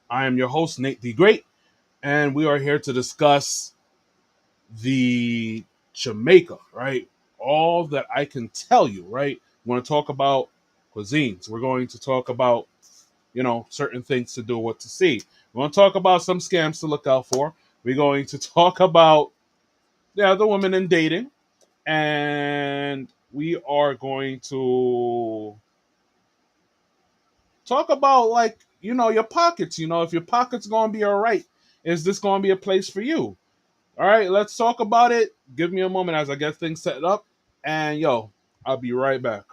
I am your host, Nate the Great, and we are here to discuss the Jamaica, right? All that I can tell you, right? We're going to talk about cuisines. We're going to talk about, certain things to do, what to see. We're going to talk about some scams to look out for. We're going to talk about, the women in dating. And we are going to talk about, like, your pockets. If your pockets going to be all right, is this going to be a place for you? All right, let's talk about it. Give me a moment as I get things set up. And I'll be right back.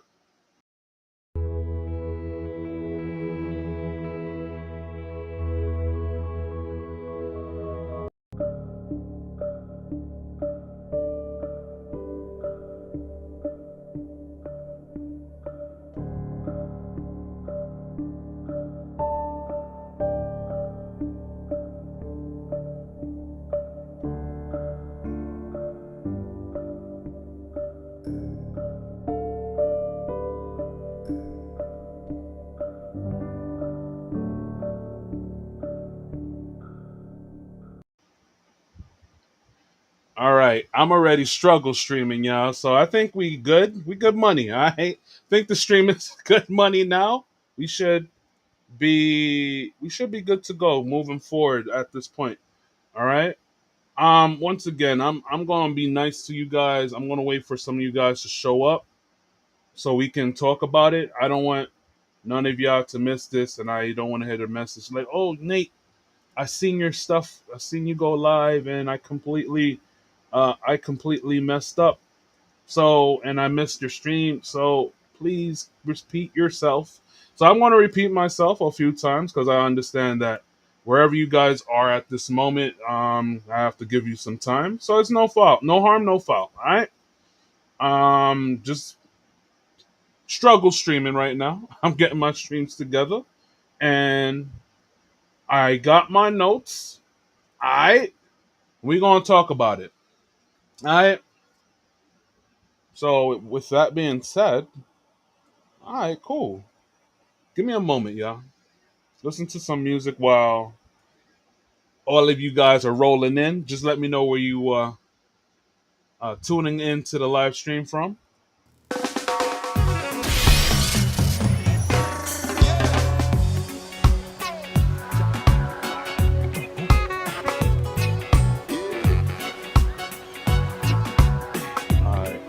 All right, I'm already struggle streaming, y'all. So I think we good. We good money. I think the stream is good money now. We should we should be good to go moving forward at this point. All right. Once again, I'm gonna be nice to you guys. I'm gonna wait for some of you guys to show up so we can talk about it. I don't want none of y'all to miss this, and I don't want to hit a message like, "Oh, Nate, I seen your stuff. I seen you go live, and I completely messed up. So, and I missed your stream. So please repeat yourself." So I'm going to repeat myself a few times because I understand that wherever you guys are at this moment, I have to give you some time. So it's no fault, no harm, no foul. All right. Just struggle streaming right now. I'm getting my streams together, and I got my notes. All right. We're going to talk about it. All right. So with that being said, all right, cool. Give me a moment, y'all. Listen to some music while all of you guys are rolling in. Just let me know where you tuning in to the live stream from. All right.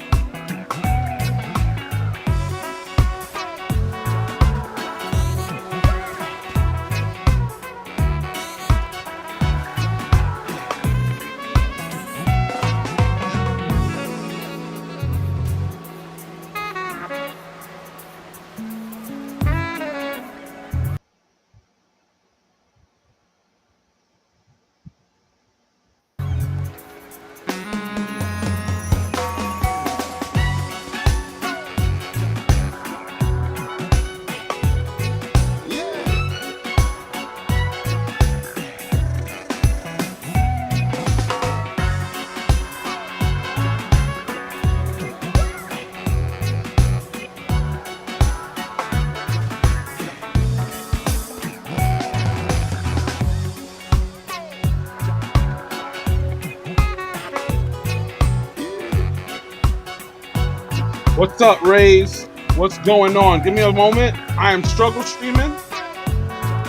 What's up, Rays? What's going on? Give me a moment. I am struggle streaming.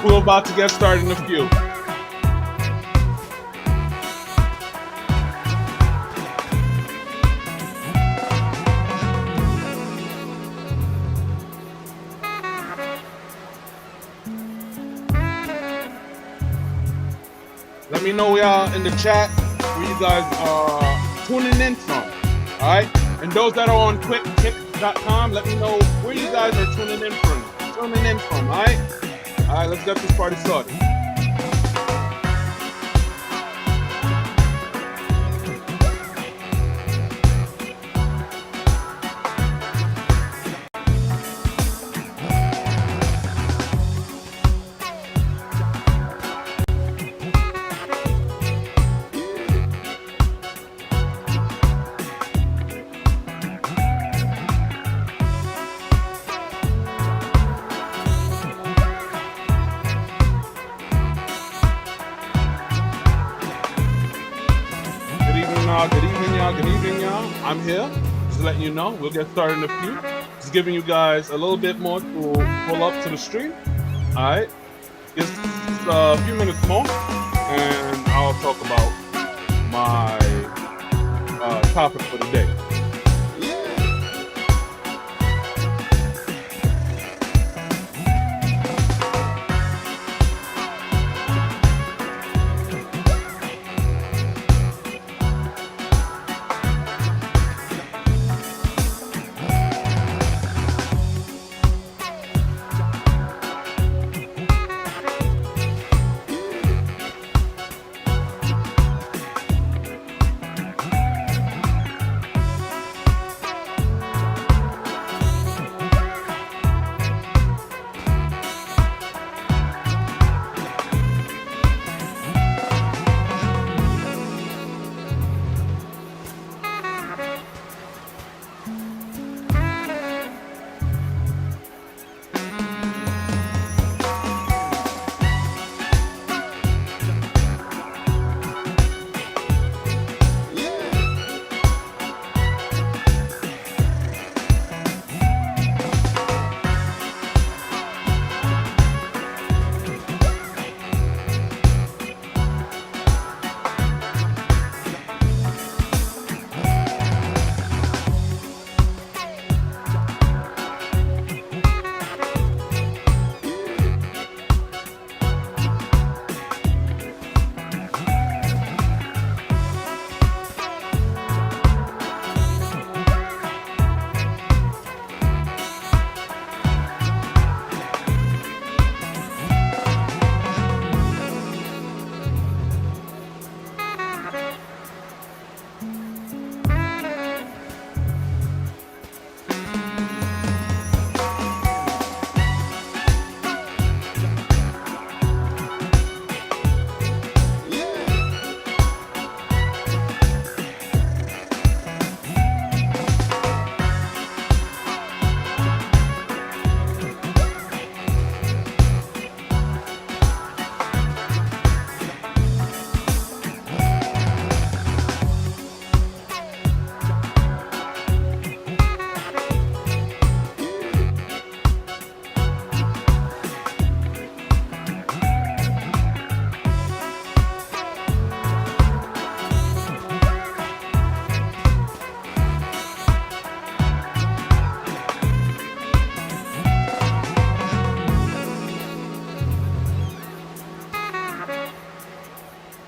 We're about to get started in a few. Let me know, y'all, in the chat where you guys are tuning in from. All right? And those that are on quickkick.com, let me know where you guys are tuning in from. All right? All right, let's get this party started. y'all. Good evening, y'all. I'm here. Just letting you know. We'll get started in a few. Just giving you guys a little bit more to pull up to the stream. All right. Just a few minutes more, and I'll talk about my topic for the day.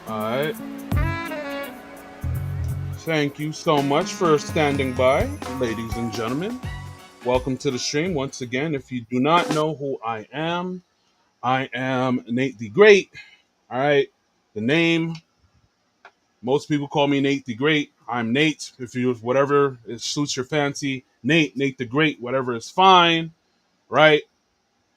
All right. Thank you so much for standing by, ladies and gentlemen. Welcome to the stream once again. If you do not know who I am Nate the Great. All right. The name, most people call me Nate the Great. I'm Nate. If you whatever it suits your fancy, Nate the Great, whatever is fine, right?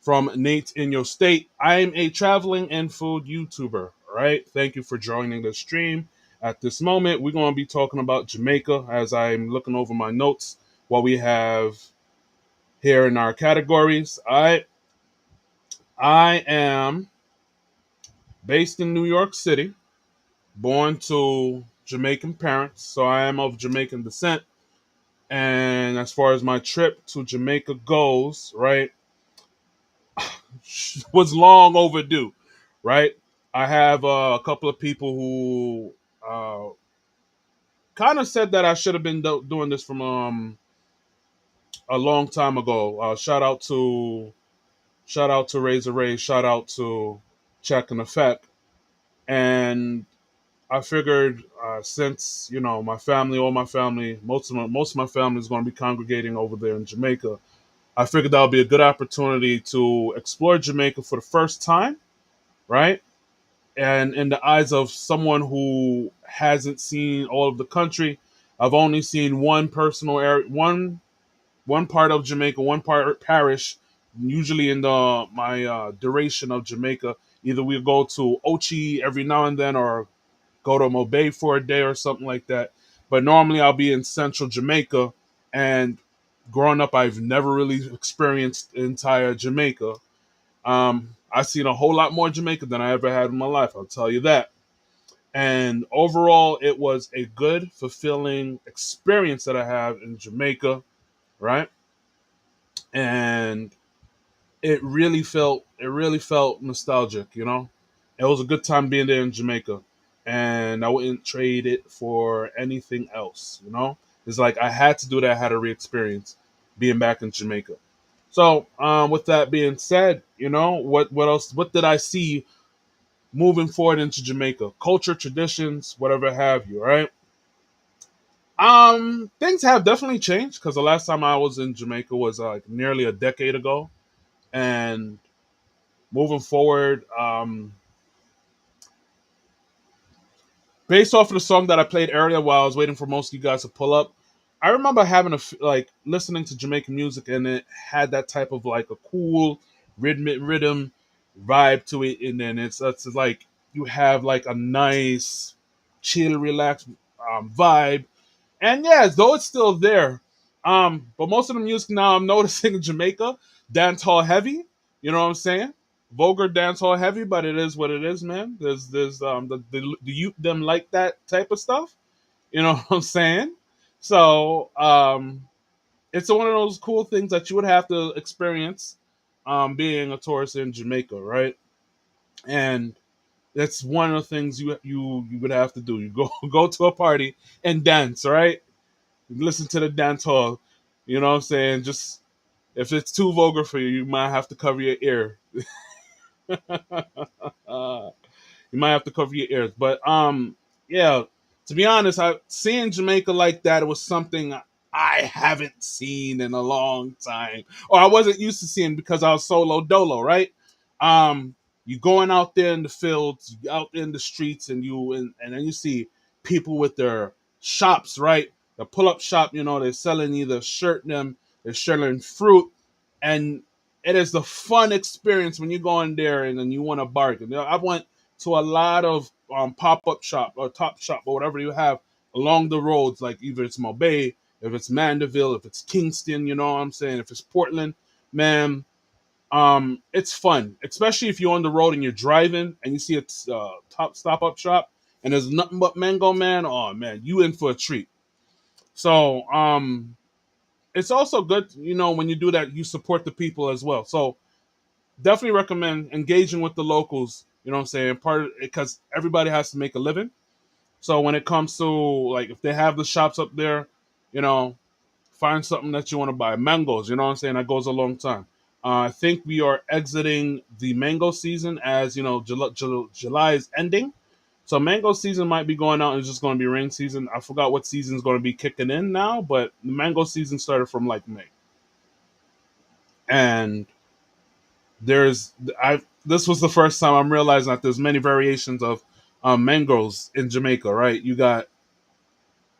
From Nate in your state. I'm a traveling and food YouTuber, right? Thank you for joining the stream. At this moment, we're going to be talking about Jamaica as I'm looking over my notes, what we have here in our categories. I am based in New York City, born to Jamaican parents, so I am of Jamaican descent. And as far as my trip to Jamaica goes, right, was long overdue, right? I have a couple of people who kind of said that I should have been doing this from a long time ago. Shout out to Razor Ray, shout out to Check and Effect, and I figured since my family, all my family, most of my family is going to be congregating over there in Jamaica. I figured that would be a good opportunity to explore Jamaica for the first time, right? And in the eyes of someone who hasn't seen all of the country, I've only seen one personal area, one part of Jamaica, one part parish. Usually in the my duration of Jamaica, either we go to Ochi every now and then, or go to Mobay for a day or something like that. But normally I'll be in central Jamaica, and growing up, I've never really experienced entire Jamaica. I've seen a whole lot more Jamaica than I ever had in my life. I'll tell you that. And overall, it was a good, fulfilling experience that I have in Jamaica, right? And it really felt nostalgic, you know. It was a good time being there in Jamaica, and I wouldn't trade it for anything else, you know. It's like I had to do that. I had to re-experience being back in Jamaica. So, with that being said, you know, what else? What did I see moving forward into Jamaica? Culture, traditions, whatever have you, right? Things have definitely changed because the last time I was in Jamaica was like nearly a decade ago, and moving forward, based off of the song that I played earlier while I was waiting for most of you guys to pull up, I remember having like listening to Jamaican music and it had that type of like a cool rhythm vibe to it, and then it's like you have like a nice chill, relaxed vibe. And yes, though it's still there, but most of the music now I'm noticing in Jamaica dance hall heavy. You know what I'm saying? Vulgar dance hall heavy, but it is what it is, man. There's the youth them like that type of stuff. You know what I'm saying? So it's one of those cool things that you would have to experience being a tourist in Jamaica, right? And that's one of the things you would have to do. You go go to a party and dance, right? Listen to the dance hall. You know what I'm saying? Just if it's too vulgar for you, you might have to cover your ear. Uh, you might have to cover your ears. But yeah. To be honest, I seeing Jamaica like that, it was something I haven't seen in a long time, or I wasn't used to seeing because I was solo dolo, right? You going out there in the fields, out in the streets, and then you see people with their shops, right? The pull up shop, you know, they're selling either shirt them, they're selling fruit, and it is the fun experience when you go in there and then you want to bargain. You know, I went to a lot of pop up shop or top shop or whatever you have along the roads, like either it's Mobay, if it's Mandeville, if it's Kingston, you know what I'm saying, if it's Portland, man. It's fun, especially if you're on the road and you're driving and you see a top stop up shop and there's nothing but mango, man. Oh man, you in for a treat. So it's also good, you know, when you do that, you support the people as well. So definitely recommend engaging with the locals. You know what I'm saying? Part of because everybody has to make a living. So when it comes to like if they have the shops up there, you know, find something that you want to buy. Mangoes, you know what I'm saying? That goes a long time. I think we are exiting the mango season as you know July is ending. So mango season might be going out and it's just going to be rain season. I forgot what season is going to be kicking in now, but the mango season started from like May. And there's I this was the first time I'm realizing that there's many variations of mangoes in Jamaica, right? You got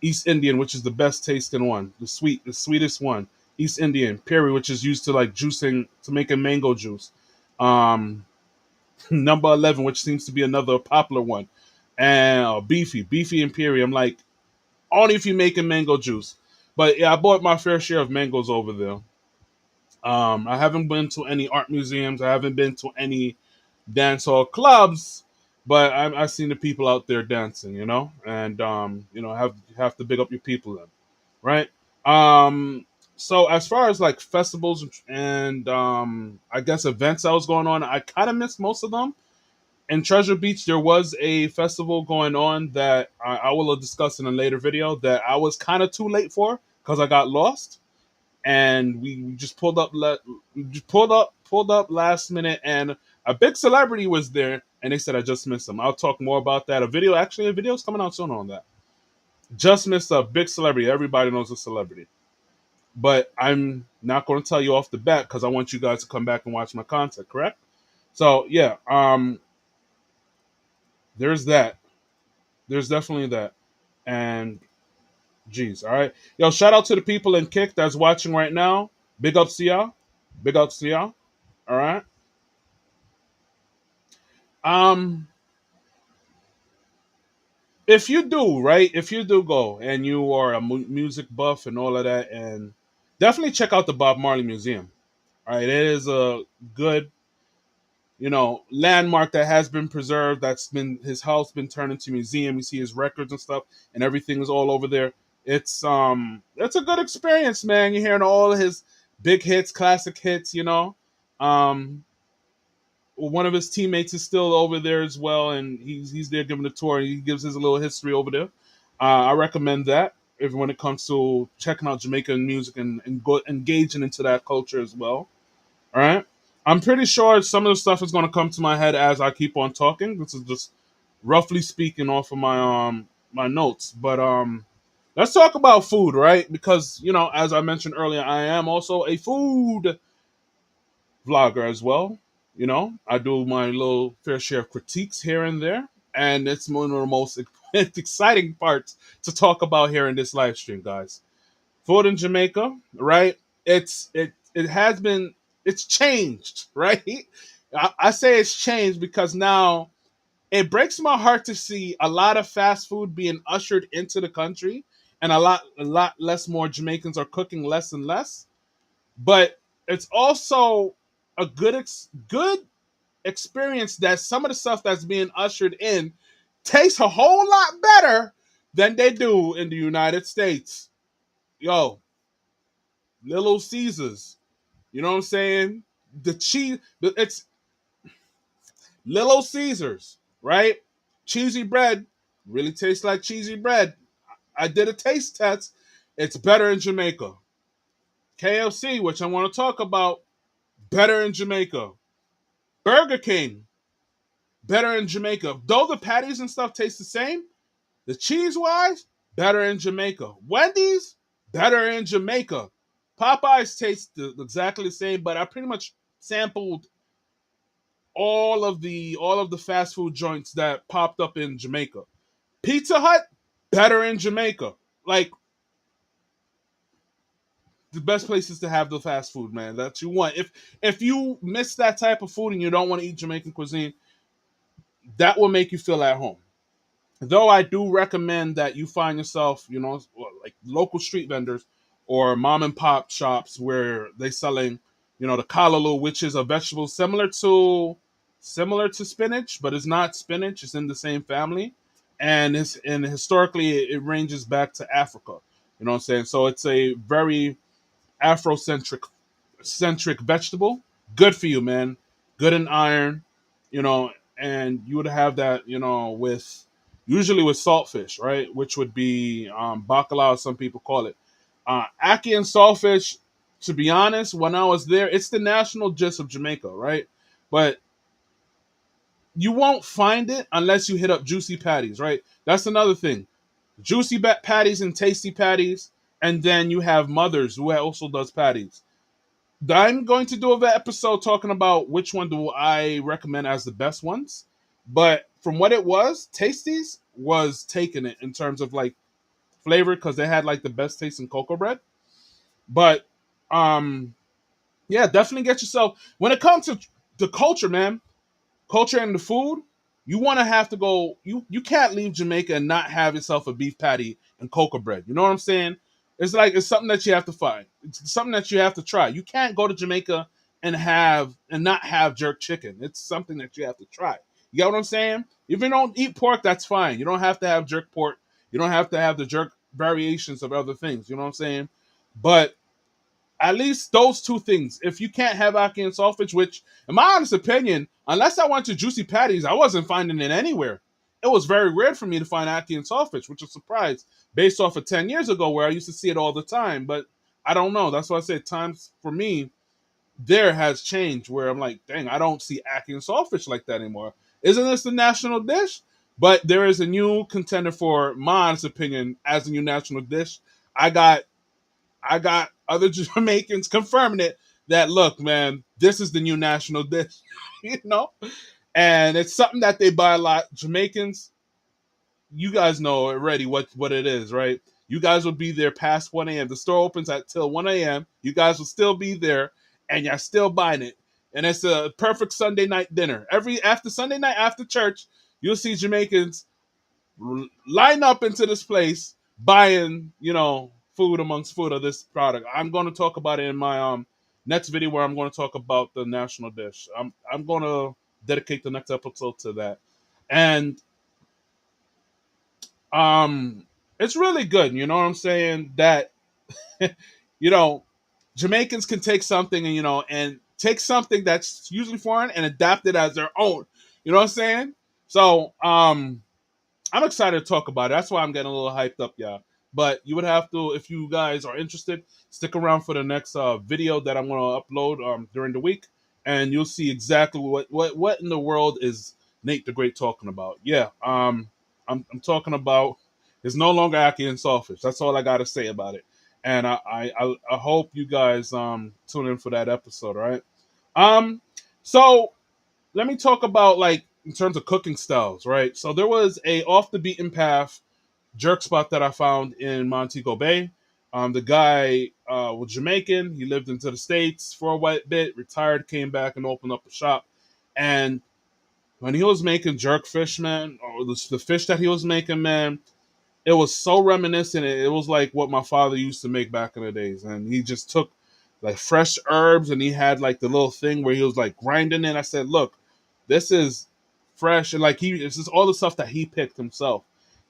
East Indian, which is the best tasting one, the sweetest one. East Indian, Perry, which is used to like juicing to making mango juice. Um, number 11, which seems to be another popular one, and beefy and Perry. I'm like, only if you're making mango juice. But yeah, I bought my fair share of mangoes over there. I haven't been to any art museums. I haven't been to any dancehall clubs, but I've seen the people out there dancing, you know, and you know, have to big up your people then, right? Um, so as far as like festivals and I guess events that was going on, I kind of missed most of them. In Treasure Beach, there was a festival going on that I will discuss in a later video that I was kind of too late for because I got lost and we just pulled up last minute, and a big celebrity was there, and they said I just missed him. I'll talk more about that. A video's coming out soon on that. Just missed a big celebrity. Everybody knows a celebrity, but I'm not going to tell you off the bat because I want you guys to come back and watch my content. Correct? So yeah, there's that. There's definitely that, and geez, all right, yo, shout out to the people in Kick that's watching right now. Big ups to y'all. Big ups to y'all. All right. Um, if you do, right, if you do go and you are a music buff and all of that, and definitely check out the Bob Marley Museum. All right, it is a good landmark that has been preserved. That's been his house been turned into a museum. You see his records and stuff, and everything is all over there. It's a good experience, man. You're hearing all of his big hits, classic hits. Um, one of his teammates is still over there as well, and he's there giving a tour. He gives his little history over there. I recommend that if when it comes to checking out Jamaican music and engaging into that culture as well. All right. I'm pretty sure some of the stuff is going to come to my head as I keep on talking. This is just roughly speaking off of my notes. But let's talk about food, right? Because as I mentioned earlier, I am also a food vlogger as well. I do my little fair share of critiques here and there, and it's one of the most exciting parts to talk about here in this live stream, guys. Food in Jamaica, right? It has been it's changed, right? I say it's changed because now it breaks my heart to see a lot of fast food being ushered into the country, and a lot less more Jamaicans are cooking less and less. But it's also a good experience that some of the stuff that's being ushered in tastes a whole lot better than they do in the United States. Yo, Little Caesars. You know what I'm saying? The cheese, it's Little Caesars, right? Cheesy bread really tastes like cheesy bread. I did a taste test. It's better in Jamaica. KFC, which I want to talk about, better in Jamaica. Burger King, better in Jamaica. Though the patties and stuff taste the same, the cheese wise, better in Jamaica. Wendy's, better in Jamaica. Popeyes tastes exactly the same, but I pretty much sampled all of the fast food joints that popped up in Jamaica. Pizza Hut, better in Jamaica. Like the best places to have the fast food, man, that you want. If you miss that type of food and you don't want to eat Jamaican cuisine, that will make you feel at home. Though I do recommend that you find yourself, like local street vendors or mom and pop shops where they selling, the callaloo, which is a vegetable similar to spinach, but it's not spinach. It's in the same family, and historically it ranges back to Africa. You know what I'm saying? So it's a very Afrocentric vegetable. Good for you, man. Good in iron, and you would have that, with usually with saltfish, right? Which would be bacalao, some people call it. Ackee and saltfish, to be honest, when I was there, it's the national dish of Jamaica, right? But you won't find it unless you hit up Juicy Patties, right? That's another thing. Juicy patties and tasty patties, and then you have Mothers who also does patties. I'm going to do an episode talking about which one do I recommend as the best ones. But from what it was, Tasties was taking it in terms of like flavor because they had like the best taste in cocoa bread. But yeah, definitely get yourself when it comes to the culture, man. Culture and the food, you want to have to go. You can't leave Jamaica and not have yourself a beef patty and cocoa bread. You know what I'm saying? It's something that you have to find. It's something that you have to try. You can't go to Jamaica and not have jerk chicken. It's something that you have to try. You get what I'm saying? If you don't eat pork, that's fine. You don't have to have jerk pork. You don't have to have the jerk variations of other things. You know what I'm saying? But at least those two things. If you can't have ackee and saltfish, which, in my honest opinion, unless I went to Juicy Patties, I wasn't finding it anywhere. It was very rare for me to find ackee and saltfish, which was a surprise based off of 10 years ago where I used to see it all the time. But I don't know. That's why I said times for me there has changed where I'm like, dang, I don't see ackee and saltfish like that anymore. Isn't this the national dish? But there is a new contender for my honest opinion as a new national dish. I got other Jamaicans confirming it that look, man, this is the new national dish, you know, and it's something that they buy a lot. Jamaicans, you guys know already what it is, right? You guys will be there past 1 a.m. The store opens at till 1 a.m. You guys will still be there, and you're still buying it, and it's a perfect Sunday night dinner. Every after Sunday night after church, you'll see Jamaicans line up into this place buying, food amongst food of this product. I'm going to talk about it in my next video where I'm going to talk about the national dish. I'm going to dedicate the next episode to that. And it's really good. You know what I'm saying? That you know, Jamaicans can take something and and take something that's usually foreign and adapt it as their own. You know what I'm saying? So I'm excited to talk about it. That's why I'm getting a little hyped up, y'all. But you would have to, if you guys are interested, stick around for the next video that I'm going to upload during the week, and you'll see exactly what in the world is Nate the Great talking about. Yeah, I'm talking about it's no longer ackee and saltfish. That's all I got to say about it. And I hope you guys tune in for that episode. All right. Um, so let me talk about like in terms of cooking styles, right? So there was a off the beaten path jerk spot that I found in Montego Bay. The guy was Jamaican. He lived into the States for a white bit, retired, came back and opened up a shop. And when he was making jerk fish, man, or the fish that he was making, man, it was so reminiscent. It was like what my father used to make back in the days. And he just took like fresh herbs and he had like the little thing where he was like grinding it. I said, look, this is fresh. And like this is all the stuff that he picked himself.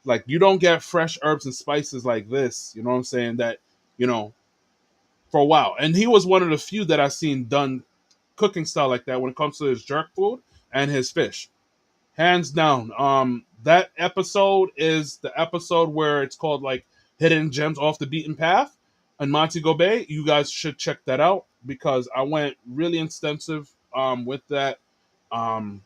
Like you don't get fresh herbs and spices like this. You know what I'm saying? That, you know, for a while. And he was one of the few that I've seen done cooking style like that when it comes to his jerk food and his fish, hands down. That episode is the episode where it's called like Hidden Gems Off the Beaten Path in Montego Bay. You guys should check that out because I went really extensive with that. um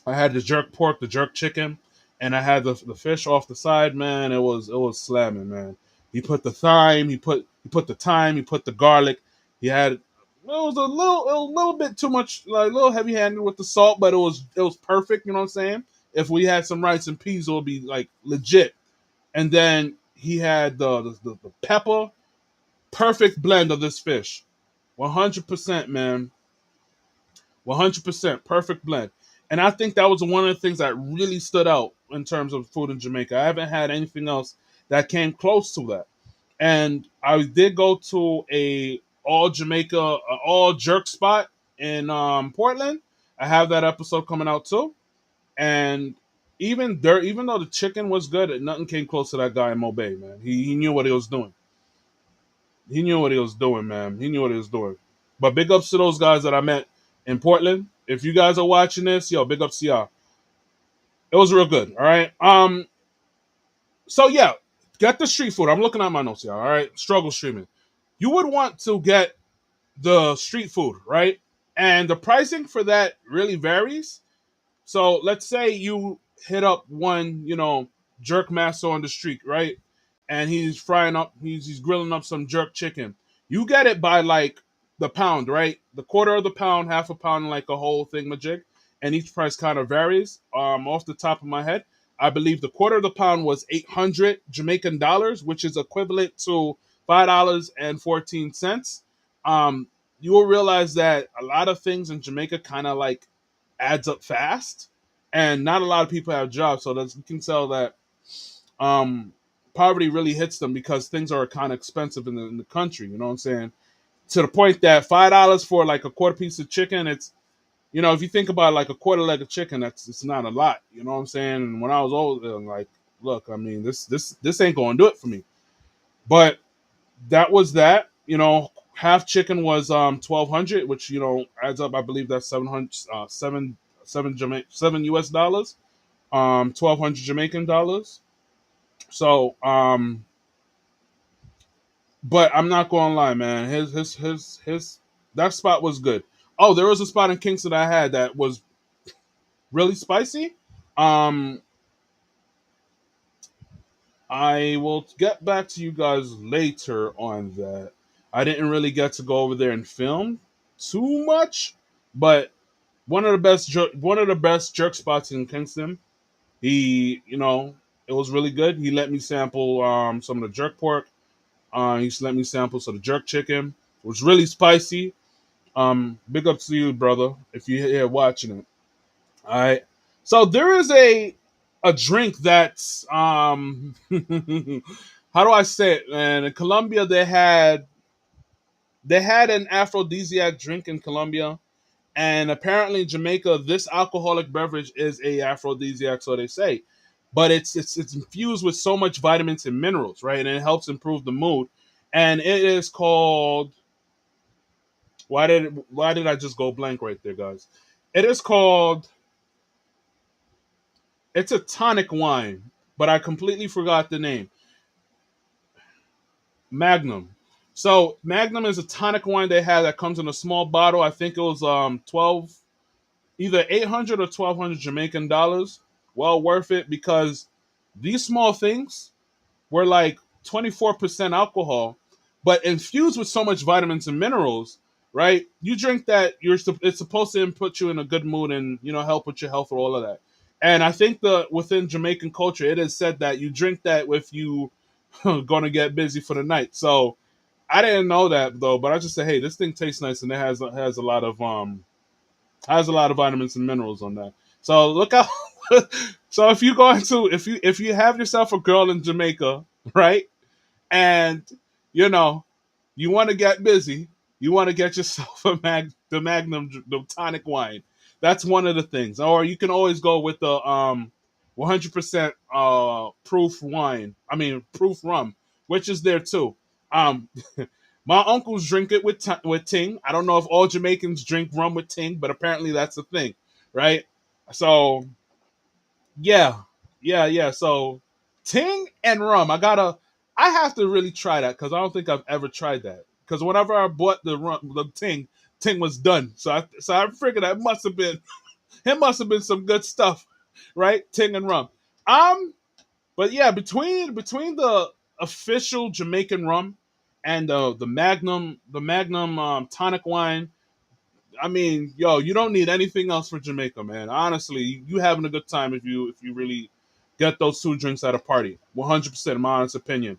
I had the jerk pork, the jerk chicken, and I had the fish off the side. Man, it was slamming, man. He put the thyme, he put the thyme, he put the garlic. He had it was a little bit too much, like a little heavy handed with the salt, but it was perfect. You know what I'm saying? If we had some rice and peas, it would be like legit. And then he had the pepper, perfect blend of this fish, 100%, man. 100% perfect blend. And I think that was one of the things that really stood out in terms of food in Jamaica. I haven't had anything else that came close to that. And I did go to a all Jamaica, all jerk spot in Portland. I have that episode coming out too. And even though the chicken was good, nothing came close to that guy in Mobay, man. He knew what he was doing. He knew what he was doing, man. He knew what he was doing. But big ups to those guys that I met in Portland. If you guys are watching this, yo, big ups to y'all. It was real good. All right. So yeah, get the street food. I'm looking at my notes, y'all. All right. Struggle streaming. You would want to get the street food, right? And the pricing for that really varies. So let's say you hit up one, jerk master on the street, right? And he's frying up, he's grilling up some jerk chicken. You get it by like the pound, right? The quarter of the pound, half a pound, like a whole thing majig. And each price kind of varies. Off the top of my head, I believe the quarter of the pound was 800 Jamaican dollars, which is equivalent to $5.14. You will realize that a lot of things in Jamaica kind of like adds up fast, and not a lot of people have jobs, so you can tell that um, poverty really hits them because things are kind of expensive in the country. You know what I'm saying? To the point that $5 for like a quarter piece of chicken, it's if you think about like a quarter leg of chicken, it's not a lot. You know what I'm saying? And when I was old, I'm like, look, I mean, this ain't gonna do it for me. But that was that. Half chicken was 1,200, which adds up. I believe that's 700 seven US dollars, 1,200 Jamaican dollars. So but I'm not gonna lie, man. His that spot was good. Oh, there was a spot in Kingston I had that was really spicy. Um, I will get back to you guys later on that. I didn't really get to go over there and film too much, but one of the best jerk spots in Kingston. He, it was really good. He let me sample some of the jerk pork. He used to let me sample some of the jerk chicken. It was really spicy. Big up to you, brother, if you're here watching it. All right. So there is a drink that's how do I say it, man? In Colombia they had an aphrodisiac drink in Colombia, And apparently in Jamaica, this alcoholic beverage is a aphrodisiac, so they say. But it's infused with so much vitamins and minerals, right? And it helps improve the mood. And it is called, why did I just go blank right there, guys? It is called, it's a tonic wine, but I completely forgot the name. Magnum. So Magnum is a tonic wine they have that comes in a small bottle. I think it was 12, either 800 or 1200 Jamaican dollars. Well worth it because these small things were like 24% alcohol, but infused with so much vitamins and minerals, right? You drink that, it's supposed to put you in a good mood and help with your health or all of that. And I think the within Jamaican culture, it is said that you drink that if you gonna get busy for the night. So I didn't know that though, but I just said, hey, this thing tastes nice and it has a lot of vitamins and minerals on that. So look out. So if you go into if you have yourself a girl in Jamaica, right, and you know you want to get busy, you want to get yourself the Magnum, the tonic wine. That's one of the things. Or you can always go with the 100% proof wine. I mean proof rum, which is there too. Um, my uncles drink it with ting. I don't know if all Jamaicans drink rum with ting, but apparently that's a thing, right? So yeah, yeah. So ting and rum, I have to really try that because I don't think I've ever tried that. Because whenever I bought the rum, the ting was done. So I figured that must have been it must have been some good stuff, right? Ting and rum. Um, but yeah, between the official Jamaican rum and the Magnum tonic wine, I mean, yo, you don't need anything else for Jamaica, man. Honestly, you having a good time if you really get those two drinks at a party. 100%, my honest opinion.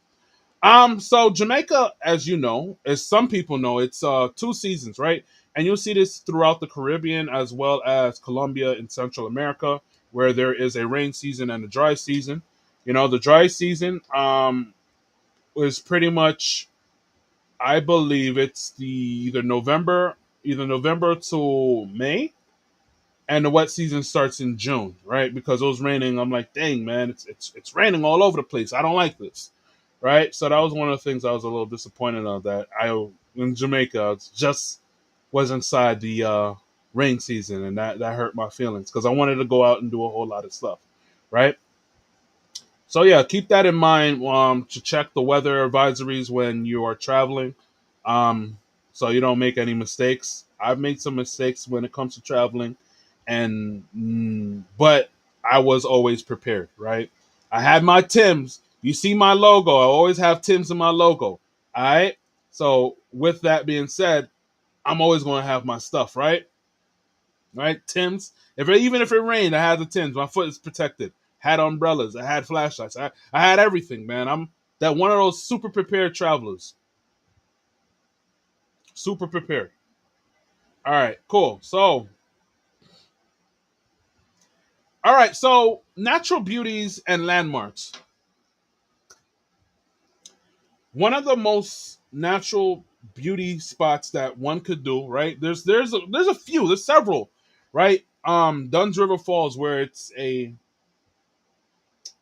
So Jamaica, as you know, as some people know, it's two seasons, right? And you'll see this throughout the Caribbean as well as Colombia and Central America, where there is a rain season and a dry season. The dry season is pretty much, I believe it's the either November to May, and the wet season starts in June, right? Because it was raining. I'm like, dang man, it's raining all over the place. I don't like this, right? So that was one of the things I was a little disappointed of, that I in Jamaica just was inside the rain season, and that hurt my feelings because I wanted to go out and do a whole lot of stuff, right? So yeah, keep that in mind to check the weather advisories when you are traveling, um, so you don't make any mistakes. I've made some mistakes when it comes to traveling, and but I was always prepared. Right, I had my Tims. You see my logo. I always have Tims in my logo. All right. So with that being said, I'm always going to have my stuff. Right, Tim's. Even if it rained, I had the Tim's. My foot is protected. Had umbrellas. I had flashlights. I had everything, man. I'm that one of those super prepared travelers. Super prepared. All right, cool. So, all right, so natural beauties and landmarks. One of the most natural beauty spots that one could do, right? There's a few. There's several, right? Dunn's River Falls, where it's a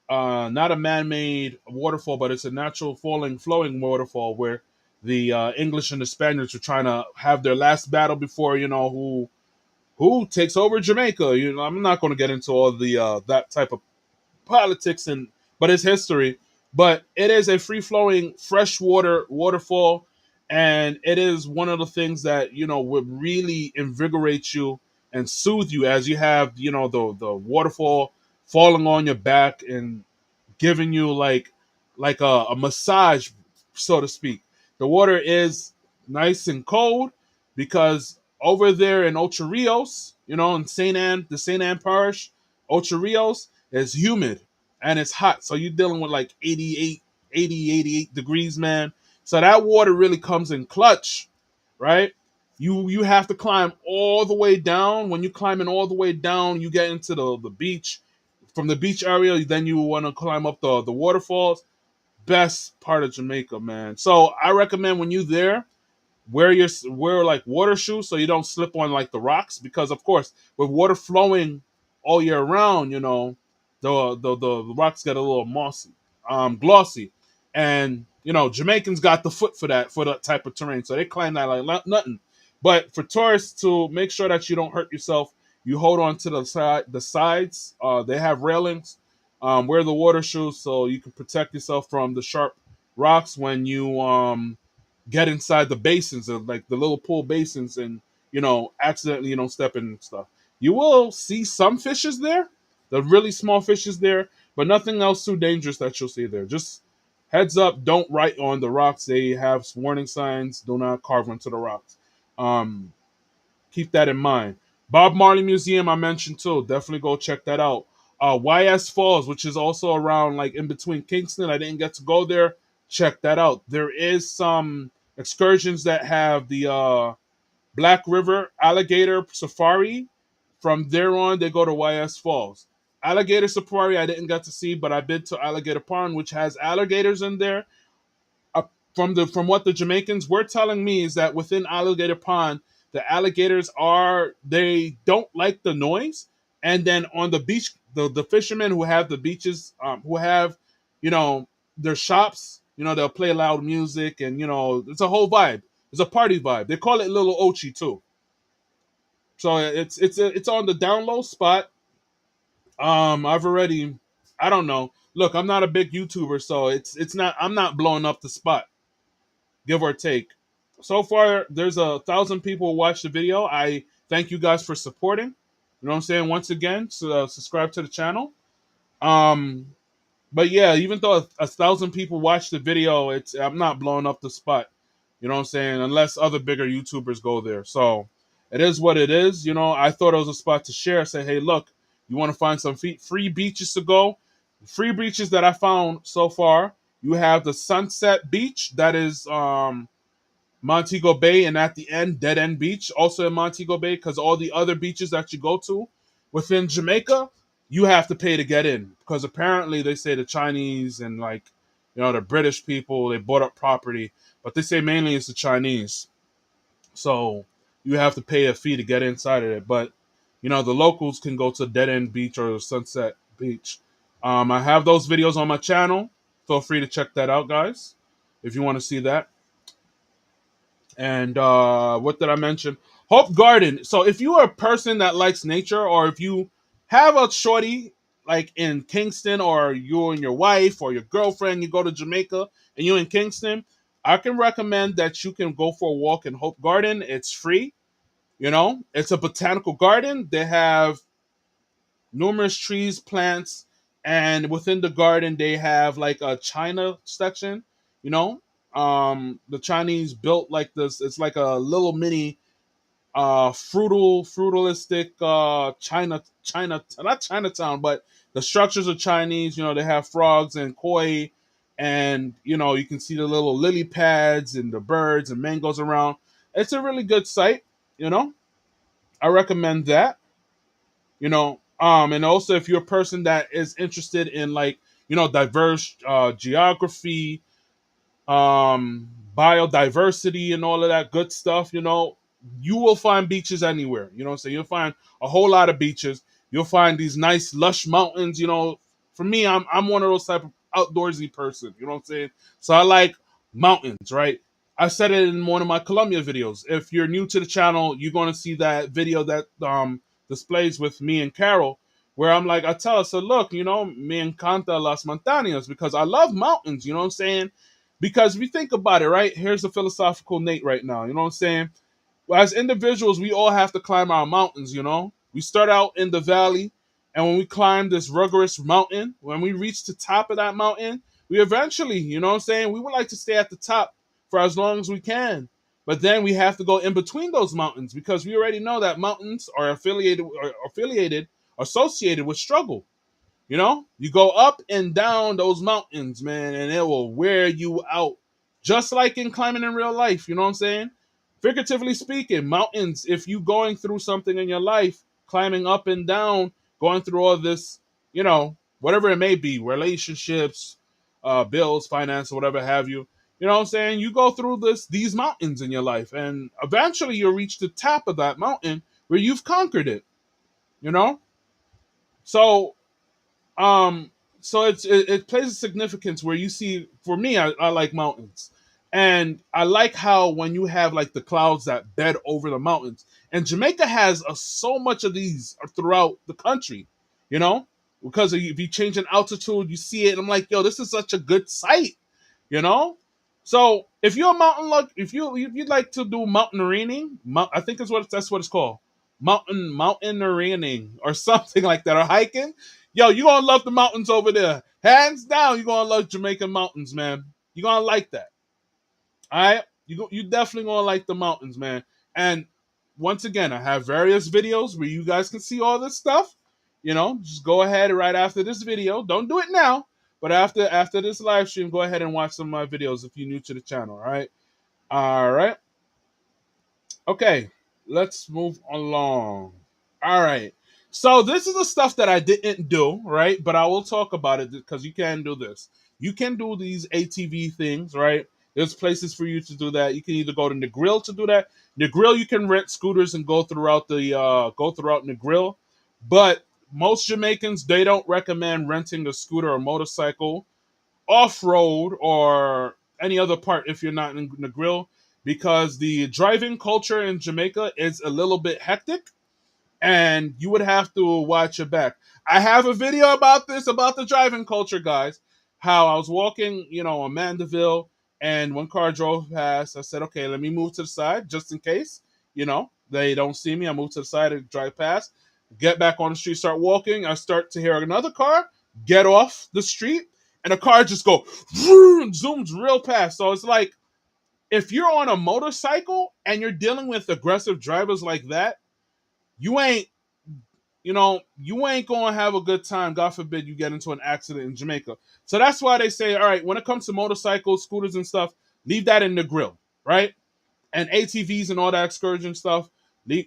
not a man-made waterfall, but it's a natural flowing waterfall where the English and the Spaniards are trying to have their last battle before who takes over Jamaica. I'm not going to get into all the that type of politics but it's history. But it is a free-flowing freshwater waterfall, and it is one of the things that would really invigorate you and soothe you as you have the waterfall falling on your back and giving you like a massage, so to speak. The water is nice and cold because over there in Ocho Rios, in the Saint Anne Parish, Ocho Rios is humid and it's hot. So you're dealing with like 88 degrees, man. So that water really comes in clutch, right? You have to climb all the way down. When you're climbing all the way down, you get into the beach. From the beach area, then you want to climb up the waterfalls. Best part of Jamaica, man. So I recommend when you're there, wear like water shoes so you don't slip on like the rocks, because of course with water flowing all year round, the rocks get a little mossy, glossy, and Jamaicans got the foot for that type of terrain, so they climb that like nothing. But for tourists, to make sure that you don't hurt yourself, you hold on to the sides. They have railings. Wear the water shoes so you can protect yourself from the sharp rocks when you get inside the basins, of like the little pool basins, and accidentally step in and stuff. You will see some fishes there, the really small fishes there, but nothing else too dangerous that you'll see there. Just heads up, don't write on the rocks. They have warning signs. Do not carve onto the rocks. Um, Keep that in mind. Bob Marley Museum I mentioned too. Definitely go check that out. YS Falls, which is also around like in between Kingston. I didn't get to go there. Check that out. There is some excursions that have the Black River Alligator Safari. From there on, they go to YS Falls. Alligator Safari I didn't get to see, but I've been to Alligator Pond, which has alligators in there. uh, from what the Jamaicans were telling me is that within Alligator Pond, the alligators they don't like the noise, and then on the beach, the fishermen who have the beaches, who have, you know, their shops, they'll play loud music, and it's a whole vibe. It's a party vibe. They call it Little Ochi too. So it's on the down low spot. I've already, I don't know. Look, I'm not a big YouTuber, so it's not. I'm not blowing up the spot, give or take. So far, there's 1,000 people who watched the video. I thank you guys for supporting. You know what I'm saying? Once again, so subscribe to the channel. Um, but yeah, even though a thousand people watched the video, I'm not blowing up the spot. You know what I'm saying? Unless other bigger YouTubers go there. So it is what it is. I thought it was a spot to share. Say, hey, look, you want to find some free beaches to go? Free beaches that I found so far. You have the Sunset Beach, that is Montego Bay, and at the end, Dead End Beach, also in Montego Bay, because all the other beaches that you go to within Jamaica, you have to pay to get in, because apparently they say the Chinese and like the British people, they bought up property, but they say mainly it's the Chinese, so you have to pay a fee to get inside of it. But the locals can go to Dead End Beach or Sunset Beach. I have those videos on my channel. Feel free to check that out, guys, if you want to see that. And what did I mention? Hope Garden. So if you are a person that likes nature, or if you have a shorty like in Kingston, or you and your wife or your girlfriend, you go to Jamaica and you're in Kingston, I can recommend that you can go for a walk in Hope Garden. It's free. It's a botanical garden. They have numerous trees, plants, and within the garden they have like a China section. You know, the Chinese built like this. It's like a little mini frutalistic China, not Chinatown, but the structures are Chinese. They have frogs and koi, and you can see the little lily pads and the birds and mangoes around. It's a really good site. You know, I recommend that. And also if you're a person that is interested in like diverse geography, um biodiversity, and all of that good stuff, you will find beaches anywhere. So you'll find a whole lot of beaches. You'll find these nice lush mountains. For me, I'm one of those type of outdoorsy person. You know what I'm saying? So I like mountains, right? I said it in one of my Colombia videos. If you're new to the channel, you're going to see that video that displays with me and Carol, where I'm like, I tell her, so look, me encanta las montañas, because I love mountains. You know what I'm saying? Because if you think about it, right? Here's the philosophical Nate right now. You know what I'm saying? Well, as individuals, we all have to climb our mountains. We start out in the valley, and when we climb this rigorous mountain, when we reach the top of that mountain, we eventually, what I'm saying, we would like to stay at the top for as long as we can. But then we have to go in between those mountains, because we already know that mountains are associated with struggle. You go up and down those mountains, man, and it will wear you out. Just like in climbing in real life, you know what I'm saying? Figuratively speaking, mountains, if you going through something in your life, climbing up and down, going through all this, whatever it may be, relationships, bills, finance, whatever have you, You know what I'm saying? You go through these mountains in your life, and eventually you'll reach the top of that mountain where you've conquered it. You know, so um, it plays a significance where you see. For me, I like mountains, and I like how when you have like the clouds that bed over the mountains, and Jamaica has so much of these throughout the country. You know, because if you change in altitude, you see it. And I'm like, yo, this is such a good sight. You know, so if you're a mountain like if you'd like to do mountaineering, I think that's what it's called, mountaineering or something like that, or hiking. Yo, you gonna love the mountains over there, hands down. You gonna love Jamaican mountains, man. You gonna like that. All right, you definitely gonna like the mountains, man. And once again, I have various videos where you guys can see all this stuff. You know, just go ahead right after this video. Don't do it now, but after this live stream, go ahead and watch some of my videos if you're new to the channel. All right. Okay, let's move along. All right. So this is the stuff that I didn't do, right? But I will talk about it because you can do this. You can do these ATV things, right? There's places for you to do that. You can either go to the grill to do that. The grill you can rent scooters and go throughout the grill. But most Jamaicans they don't recommend renting a scooter or motorcycle off road or any other part if you're not in the grill because the driving culture in Jamaica is a little bit hectic and you would have to watch your back. I have a video about this, about the driving culture, guys. How I was walking, on Mandeville, and one car drove past. I said, okay, let me move to the side just in case, they don't see me. I move to the side and drive past, get back on the street, start walking. I start to hear another car get off the street, and the car just go vroom, zooms real fast. So it's like if you're on a motorcycle and you're dealing with aggressive drivers like that, you ain't you ain't gonna have a good time. God forbid you get into an accident in Jamaica. So that's why they say, all right, when it comes to motorcycles, scooters, and stuff, leave that in the grill, right? And ATVs and all that excursion stuff,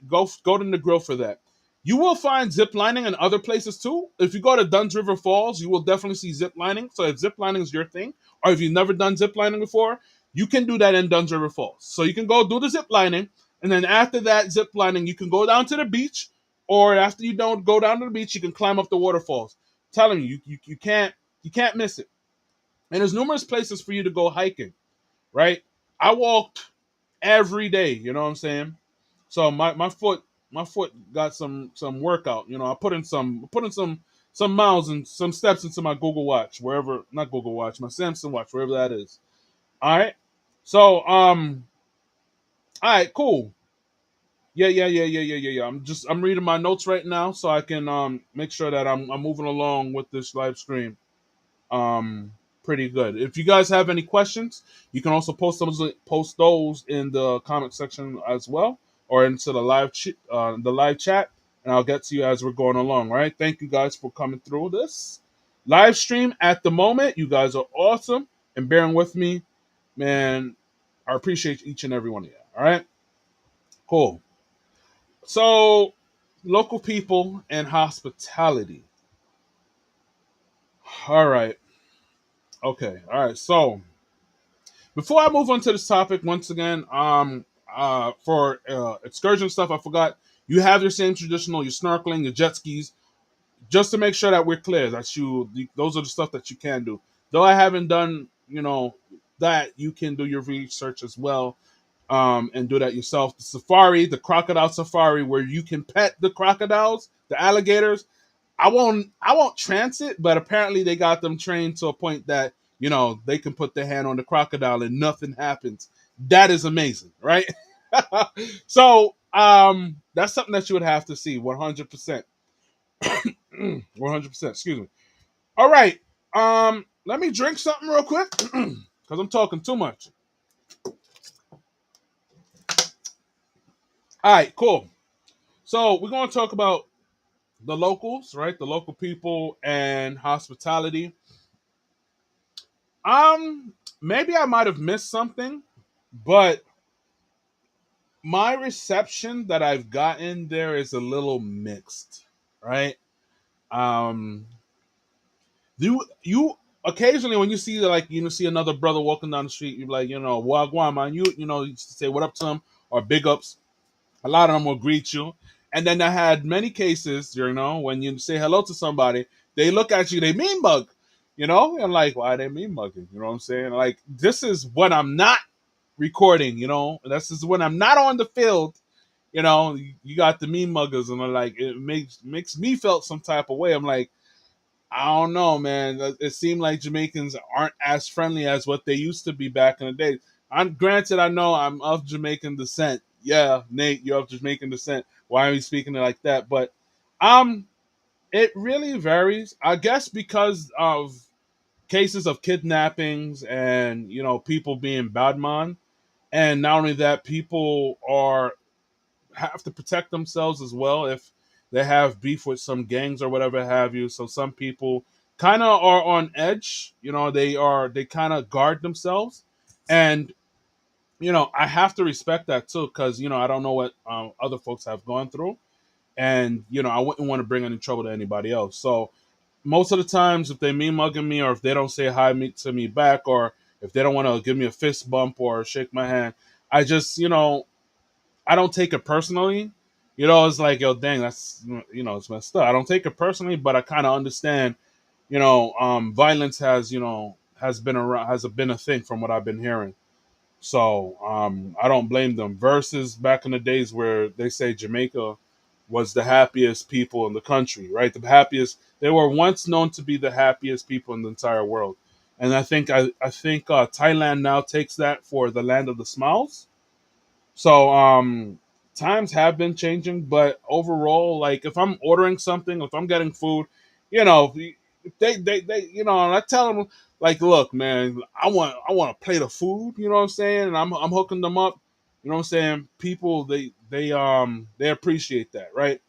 go to the grill for that. You will find zip lining in other places too. If you go to Dunn's River Falls, you will definitely see zip lining. So if zip lining is your thing, or if you've never done zip lining before, you can do that in Dunn's River Falls. So you can go do the zip lining, and then after that zip lining, you can go down to the beach, or after you don't go down to the beach, you can climb up the waterfalls. I'm telling you, you can't miss it. And there's numerous places for you to go hiking, right? I walked every day. You know what I'm saying? So my foot got some workout. I put in some miles and some steps into my Google Watch, wherever, not Google Watch, my Samsung Watch, wherever that is. All right. So all right, cool. Yeah. I'm reading my notes right now so I can make sure that I'm moving along with this live stream. um Pretty good. If you guys have any questions, you can also post those in the comment section as well, or into the live chat, and I'll get to you as we're going along. All right. Thank you guys for coming through this live stream at the moment. You guys are awesome and bearing with me, man. I appreciate each and every one of you. All right. Cool. So, local people and hospitality. All right. Okay. All right. So, before I move on to this topic, once again, for excursion stuff, I forgot you have your same traditional, your snorkeling, your jet skis, just to make sure that we're clear that those are the stuff that you can do. Though I haven't done, that you can do your research as well, and do that yourself. The safari, the crocodile safari, where you can pet the crocodiles, the alligators. I won't trance it, but apparently they got them trained to a point that they can put their hand on the crocodile and nothing happens. That is amazing, right? So that's something that you would have to see 100%. 100%. Excuse me. All right. Let me drink something real quick because I'm talking too much. All right, cool. So we're going to talk about the locals, right? The local people and hospitality. Maybe I might have missed something, but my reception that I've gotten there is a little mixed, right? Um, you occasionally when you see like see another brother walking down the street, you're like, wagwan man, you say what up to him or big ups. A lot of them will greet you. And then I had many cases, when you say hello to somebody, they look at you, they mean mug, and like, why they mean mugging? You know what I'm saying? Like, this is when I'm not recording, this is when I'm not on the field. You got the mean muggers, and like it makes me felt some type of way. I'm like, I don't know, man. It seemed like Jamaicans aren't as friendly as what they used to be back in the day. I'm granted, I know I'm of Jamaican descent. Yeah, Nate, you're of Jamaican descent. Why are you speaking it like that? But um, it really varies. I guess because of cases of kidnappings and people being bad man, and not only that, people are have to protect themselves as well if they have beef with some gangs or whatever have you. So some people kind of are on edge. They kind of guard themselves, and I have to respect that too because I don't know what other folks have gone through, and I wouldn't want to bring any trouble to anybody else. So most of the times, if they mean mugging me or if they don't say hi to me back or if they don't want to give me a fist bump or shake my hand, I just I don't take it personally. It's like, yo, dang, that's it's messed up. I don't take it personally, but I kind of understand. Violence has been around, has been a thing from what I've been hearing. So I don't blame them. Versus back in the days where they say Jamaica was the happiest people in the country, right? The happiest. They were once known to be the happiest people in the entire world, and I think Thailand now takes that for the land of the smiles. So times have been changing, but overall, like if I'm ordering something, if I'm getting food, they and I tell them like, look, man, I want a plate of food, you know what I'm saying, and I'm hooking them up, you know what I'm saying. People they appreciate that, right?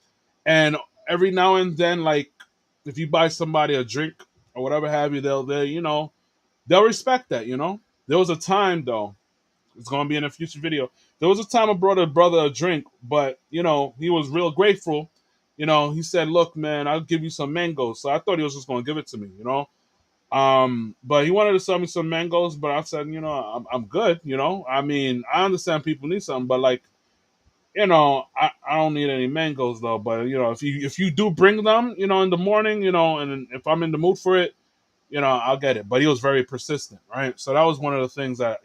And every now and then, like if you buy somebody a drink or whatever have you, they'll respect that, There was a time though, it's gonna be in a future video. There was a time I brought a brother a drink, but he was real grateful. He said, "Look, man, I'll give you some mangoes." So I thought he was just gonna give it to me, But he wanted to sell me some mangoes, but I said, I'm good. I mean, I understand people need something, but like, I don't need any mangoes though. But if you do bring them, in the morning, and if I'm in the mood for it, I'll get it. But he was very persistent, right? So that was one of the things that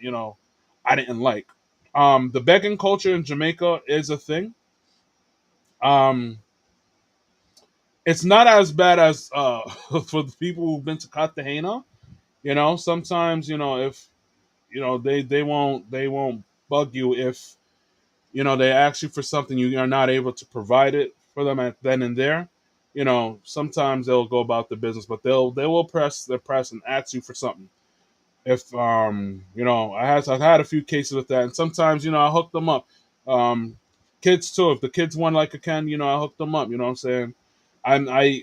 I didn't like. The begging culture in Jamaica is a thing. Um, it's not as bad as for the people who've been to Cartagena. Sometimes if they won't bug you if they ask you for something you are not able to provide it for them at then and there. Sometimes they'll go about the business, but they will press their press and ask you for something. If I've had a few cases with that, and sometimes I hook them up. Um, Kids too. If the kids want like a can, I hook them up. You know what I'm saying?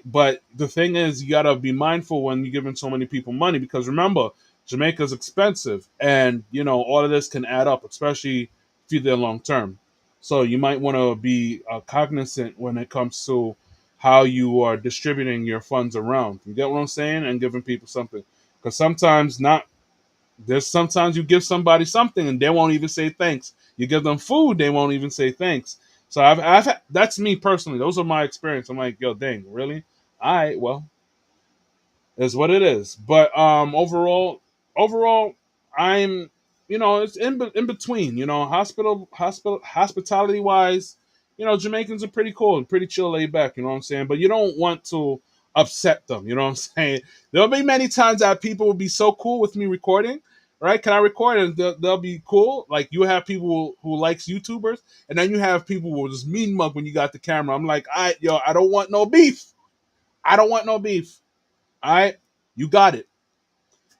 But the thing is, you gotta be mindful when you're giving so many people money because remember, Jamaica's expensive, and all of this can add up, especially if you're there long term. So you might want to be cognizant when it comes to how you are distributing your funds around. You get what I'm saying? And giving people something, because sometimes not there's sometimes you give somebody something and they won't even say thanks. You give them food, they won't even say thanks. So that's me personally. Those are my experience. I'm like, yo, dang, really? All right, well, is what it is. But overall, I'm it's in between. Hospitality wise, Jamaicans are pretty cool and pretty chill, laid back. You know what I'm saying? But you don't want to upset them. You know what I'm saying? There'll be many times that people will be so cool with me recording. Right? Can I record? And they'll be cool. Like you have people who likes YouTubers, and then you have people who will just mean mug when you got the camera. I'm like, I don't want no beef. I don't want no beef. All right, you got it.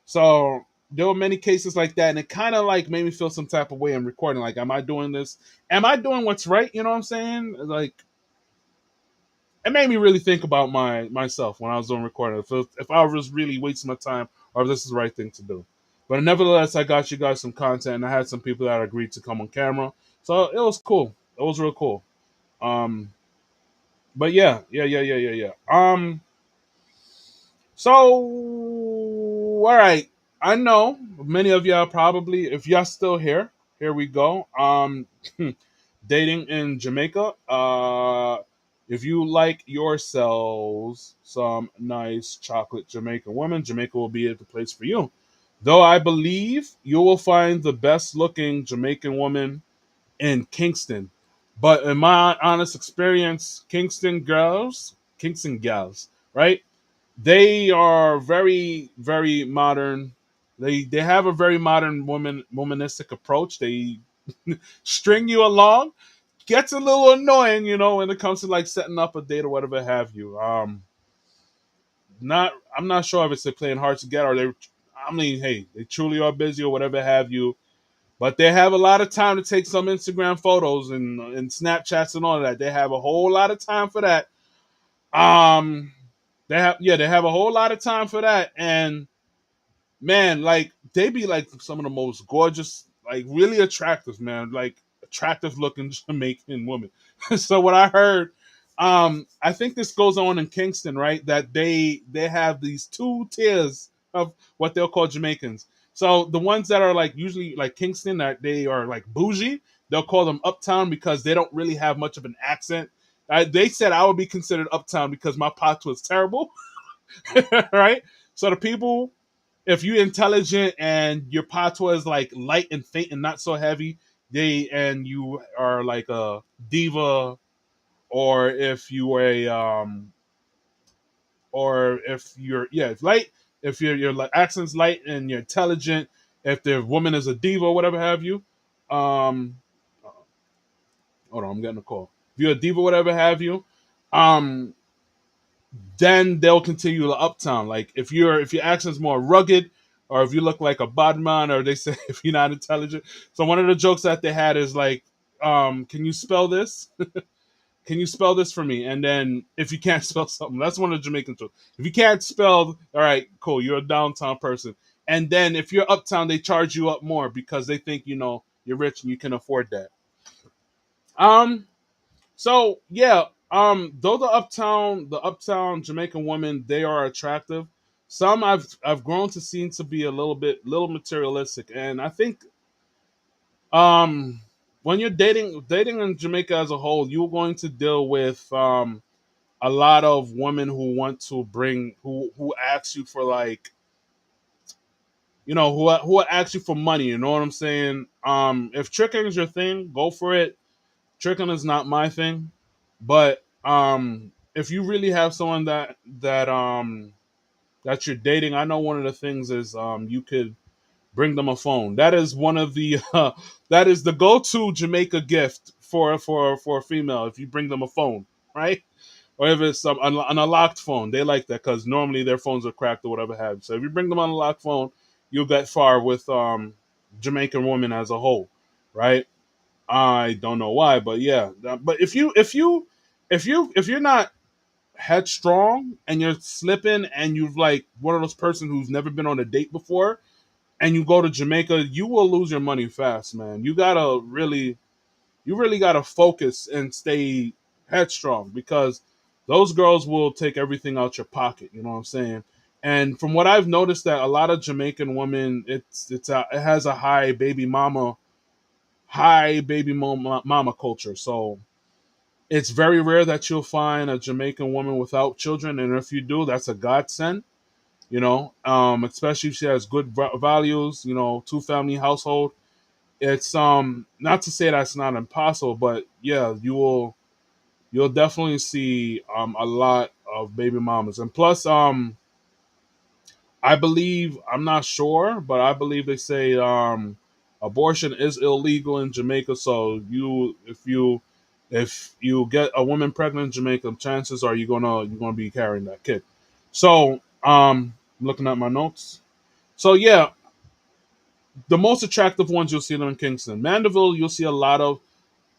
So there were many cases like that, and it kind of like made me feel some type of way in recording. Like, am I doing this? Am I doing what's right? You know what I'm saying? Like, it made me really think about myself when I was doing recording. If I was really wasting my time, or if this is the right thing to do. But nevertheless, I got you guys some content, and I had some people that agreed to come on camera, so it was cool. It was real cool. Um, but yeah. So all right. I know many of y'all probably, if y'all still here, here we go. Dating in Jamaica. If you like yourselves some nice chocolate Jamaican women, Jamaica will be the place for you. Though I believe you will find the best looking Jamaican woman in Kingston. But in my honest experience, Kingston gals, right? They are very, very modern. They have a very modern womanistic approach. They string you along. Gets a little annoying, when it comes to like setting up a date or whatever have you. Not I'm not sure if it's they playing hard to get or they. I mean, hey, they truly are busy or whatever have you. But they have a lot of time to take some Instagram photos and Snapchats and all of that. They have a whole lot of time for that. Um, they have a whole lot of time for that, and man, like they be like some of the most gorgeous, like really attractive, man, like attractive looking Jamaican women. So what I heard, I think this goes on in Kingston, right? That they have these two tiers of what they'll call Jamaicans. So the ones that are like usually like Kingston, that they are like bougie, they'll call them uptown because they don't really have much of an accent. They said I would be considered uptown because my pot was terrible, right? So the people, if you're intelligent and your patois is like light and faint and not so heavy, and you are like a diva, or if you are a or if you're if light, if your like accent's light and you're intelligent, if the woman is a diva or whatever have you, um, hold on, I'm getting a call. If you're a diva, whatever have you, um, then they'll continue to uptown. Like if your accent's more rugged, or if you look like a badman, or they say if you're not intelligent. So one of the jokes that they had is like, can you spell this? Can you spell this for me? And then if you can't spell something, that's one of the Jamaican jokes. If you can't spell, all right, cool, you're a downtown person. And then if you're uptown, they charge you up more because they think you're rich and you can afford that. Um, so yeah, though the uptown Jamaican women, they are attractive. Some I've grown to seem to be a little materialistic, and I think um when you're dating in Jamaica as a whole, you're going to deal with a lot of women who want to bring who ask you for like who ask you for money. You know what I'm saying? If tricking is your thing, go for it. Tricking is not my thing, but if you really have someone that you're dating, I know one of the things is you could bring them a phone. That is one of the that is the go-to Jamaica gift for a female. If you bring them a phone, right? Or if it's an unlocked phone, they like that because normally their phones are cracked or whatever have you. So if you bring them an unlocked phone, you'll get far with Jamaican women as a whole, right? I don't know why, but yeah. But if you're not headstrong and you're slipping and you've like one of those person who's never been on a date before and you go to Jamaica, you will lose your money fast, man. You really gotta focus and stay headstrong because those girls will take everything out your pocket. You know what I'm saying? And from what I've noticed, that a lot of Jamaican women, it has a high baby mama culture. So it's very rare that you'll find a Jamaican woman without children, and if you do, that's a godsend. Especially if she has good values. Two family household. It's not to say that's not impossible, but yeah, you'll definitely see a lot of baby mamas, and plus I believe, I'm not sure, but I believe they say abortion is illegal in Jamaica. So if you get a woman pregnant in Jamaica, chances are you're gonna be carrying that kid. So I'm looking at my notes. So yeah, the most attractive ones you'll see them in Kingston. Mandeville, you'll see a lot of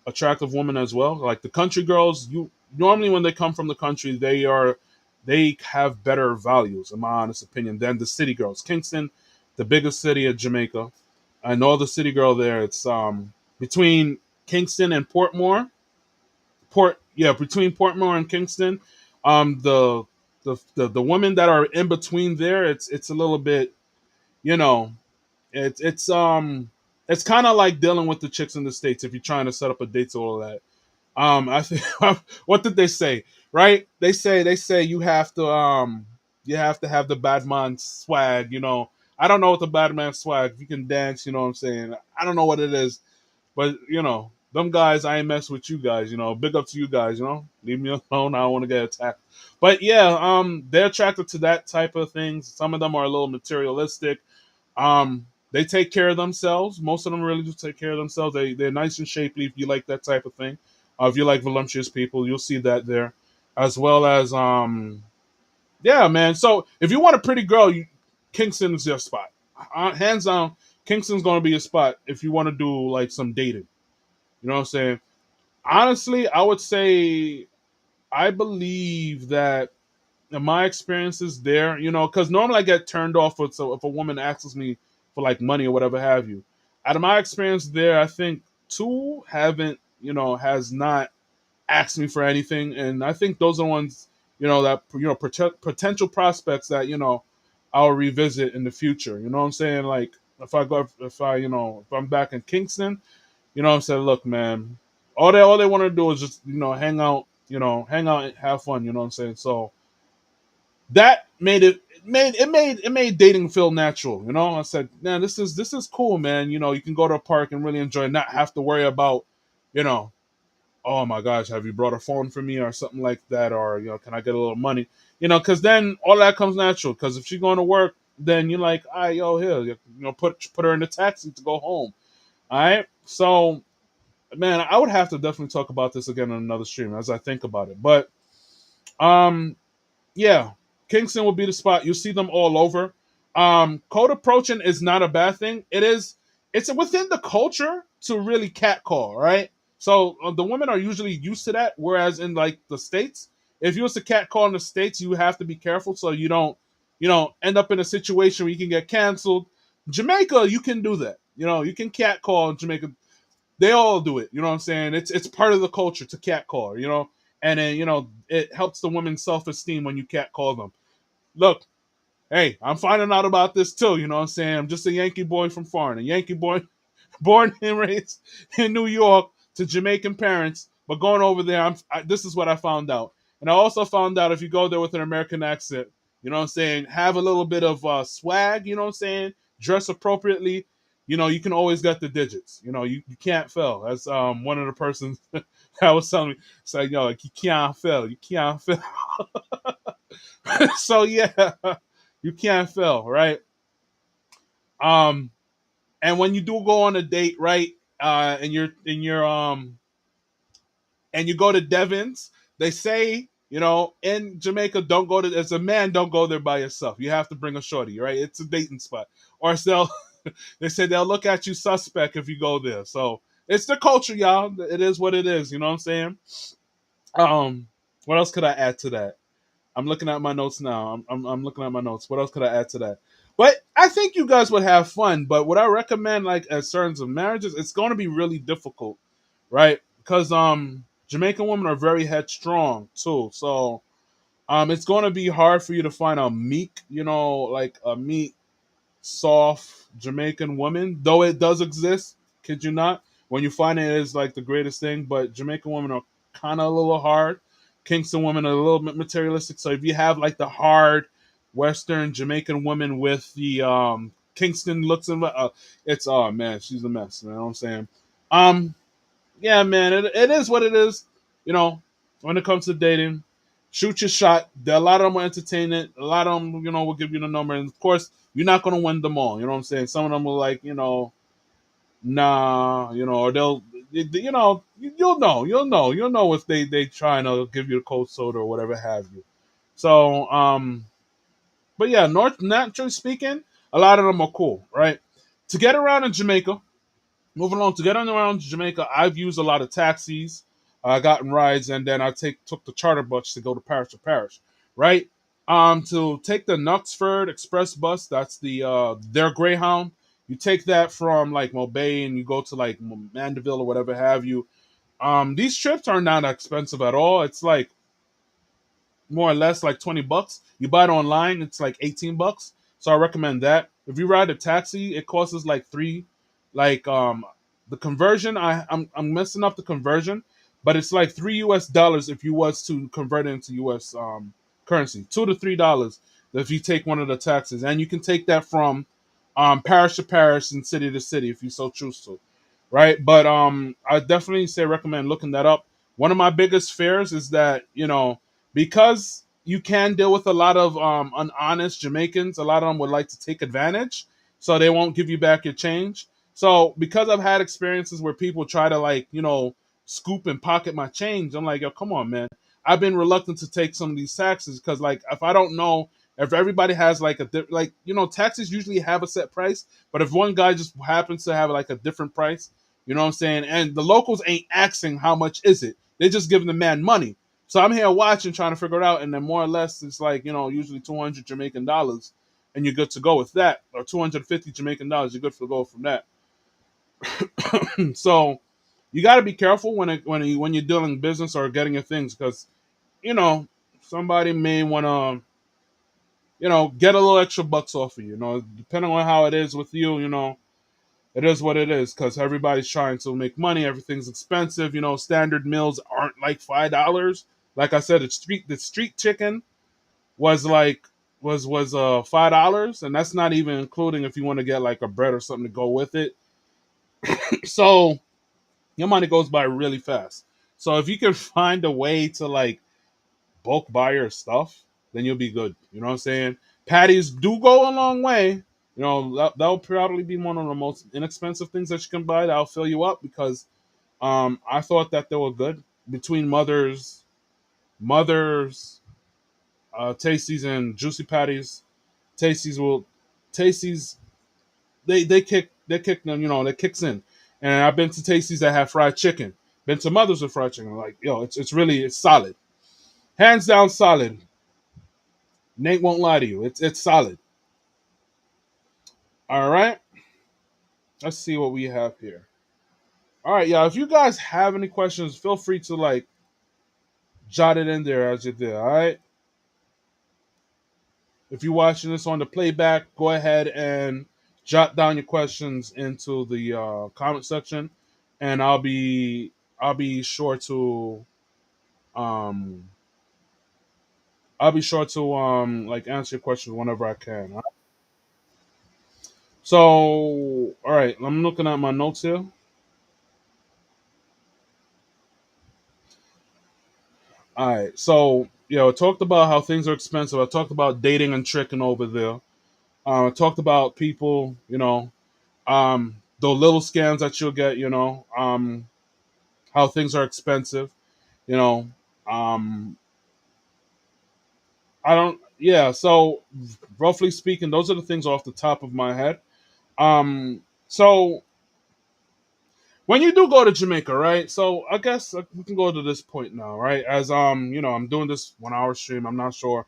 attractive women as well. Like the country girls, you normally when they come from the country, they have better values, in my honest opinion, than the city girls. Kingston, the biggest city of Jamaica. I know the city girl there. It's between Kingston and Portmore. Between Portmore and Kingston. The women that are in between there, it's a little bit. you know, it's kind of like dealing with the chicks in the States if you're trying to set up a date to all of that. I think what did they say? Right? They say you have to have the bad man swag. I don't know what the bad man swag. If you can dance, you know what I'm saying. I don't know what it is, but them guys, I ain't mess with you guys. Big up to you guys. Leave me alone. I don't want to get attacked. But yeah, they're attracted to that type of things. Some of them are a little materialistic. They take care of themselves. Most of them really do take care of themselves. They're nice and shapely if you like that type of thing. If you like voluptuous people, you'll see that there, as well as yeah, man. So if you want a pretty girl, Kingston's your spot. Hands down, Kingston's gonna be your spot if you want to do like some dating. You know what I'm saying? Honestly, I would say I believe that in my experiences there, because normally I get turned off with so if a woman asks me for like money or whatever have you. Out of my experience there, I think two haven't, has not asked me for anything, and I think those are the ones, that potential prospects that I'll revisit in the future. You know what I'm saying? Like if I'm back in Kingston, I'm saying, look, man, all they want to do is just hang out, hang out and have fun. You know what I'm saying? So that made dating feel natural. I said, man, this is cool, man. You can go to a park and really enjoy, not have to worry about, you know, oh my gosh, have you brought a phone for me or something like that, or can I get a little money? Because then all that comes natural. Because if she's going to work, then you're like, all right, yo, here, put her in the taxi to go home. All right, so man, I would have to definitely talk about this again on another stream as I think about it, but um yeah, Kingston will be the spot. You'll see them all over. Code approaching is not a bad thing. It's within the culture to really catcall, right? So the women are usually used to that. Whereas in like the States, if you was to catcall in the States, you have to be careful so you don't, end up in a situation where you can get canceled. Jamaica, you can do that. You can catcall in Jamaica. They all do it. You know what I'm saying? It's part of the culture to catcall. And then it helps the women's self esteem when you catcall them. Look, hey, I'm finding out about this too. You know what I'm saying? I'm just a Yankee boy from foreign, a Yankee boy born and raised in New York to Jamaican parents, but going over there, this is what I found out. And I also found out if you go there with an American accent, you know what I'm saying, have a little bit of swag, you know what I'm saying, dress appropriately, you can always get the digits. You can't fail. That's one of the persons that was telling me, it's like, like, you can't fail. You can't fail. So yeah, you can't fail, right? Um, and when you do go on a date, right, and you're in your and you go to Devon's, they say, in Jamaica, don't go to, as a man, don't go there by yourself. You have to bring a shorty, right? It's a dating spot. Or else they say they'll look at you suspect if you go there. So it's the culture, y'all. It is what it is. You know what I'm saying? What else could I add to that? I'm looking at my notes now. I'm looking at my notes. What else could I add to that? But I think you guys would have fun. But would I recommend, like, as terms of marriages, it's going to be really difficult, right? Because Jamaican women are very headstrong too. So it's going to be hard for you to find a meek, like a meek, soft Jamaican woman. Though it does exist, kid you not. When you find it, it's like the greatest thing. But Jamaican women are kind of a little hard. Kingston women are a little bit materialistic. So if you have like the hard Western Jamaican woman with the Kingston looks and it's, oh man, she's a mess. You know what I'm saying? Um, yeah, man, it is what it is. You know, when it comes to dating, shoot your shot. A lot of them will entertain it. A lot of them, will give you the number. And of course, you're not going to win them all. You know what I'm saying? Some of them will like, nah, or they'll, you'll know if they trying to give you a cold soda or whatever have you. So, but yeah, naturally speaking, a lot of them are cool, right? To get around in Jamaica, moving along, to get on around Jamaica, I've used a lot of taxis. I gotten rides, and then I took the charter bus to go to parish to parish, right? To take the Knutsford Express bus, that's their Greyhound. You take that from like Mobay, and you go to like Mandeville or whatever have you. These trips are not expensive at all. It's like more or less like $20. You buy it online, it's like $18. So I recommend that. If you ride a taxi, it costs us like three, like the conversion. I'm messing up the conversion, but it's like $3 if you was to convert it into US currency, $2 to $3 if you take one of the taxis, and you can take that from parish to parish and city to city if you so choose to, right? But I definitely say recommend looking that up. One of my biggest fears is that because you can deal with a lot of unhonest Jamaicans, a lot of them would like to take advantage, so they won't give you back your change. So because I've had experiences where people try to scoop and pocket my change, I'm like, yo, come on, man. I've been reluctant to take some of these taxes because like if I don't know if everybody has like taxes usually have a set price, but if one guy just happens to have like a different price, you know what I'm saying? And the locals ain't asking how much is it. They're just giving the man money. So I'm here watching, trying to figure it out, and then more or less it's like, usually 200 Jamaican dollars, and you're good to go with that, or 250 Jamaican dollars, you're good to go from that. So you got to be careful when you're dealing business or getting your things, because somebody may want to get a little extra bucks off of you. Depending on how it is with you, it is what it is, because everybody's trying to make money. Everything's expensive. Standard meals aren't like $5. Like I said, the street chicken was like was $5, and that's not even including if you want to get like a bread or something to go with it. So your money goes by really fast. So if you can find a way to like bulk buy your stuff, then you'll be good. You know what I'm saying? Patties do go a long way. That'll probably be one of the most inexpensive things that you can buy that'll fill you up, because I thought that they were good between mothers, Tasties and Juicy Patties. Tasties will Tasties they kick them, that kicks in. And I've been to Tasties that have fried chicken. Been to Mothers with fried chicken. Like, it's solid. Hands down solid. Nate won't lie to you. It's solid. All right. Let's see what we have here. All right, yeah. If you guys have any questions, feel free to like jot it in there as you do. All right. If you're watching this on the playback, go ahead and jot down your questions into the comment section, and I'll be sure to um like answer your questions whenever I can. So, all right, I'm looking at my notes here. All right, so I talked about how things are expensive. I talked about dating and tricking over there. I talked about people, the little scams that you'll get, how things are expensive, you know. Um, I don't, yeah. So, roughly speaking, those are the things off the top of my head. So when you do go to Jamaica, right? So I guess we can go to this point now, right? As I'm doing this 1 hour stream. I'm not sure.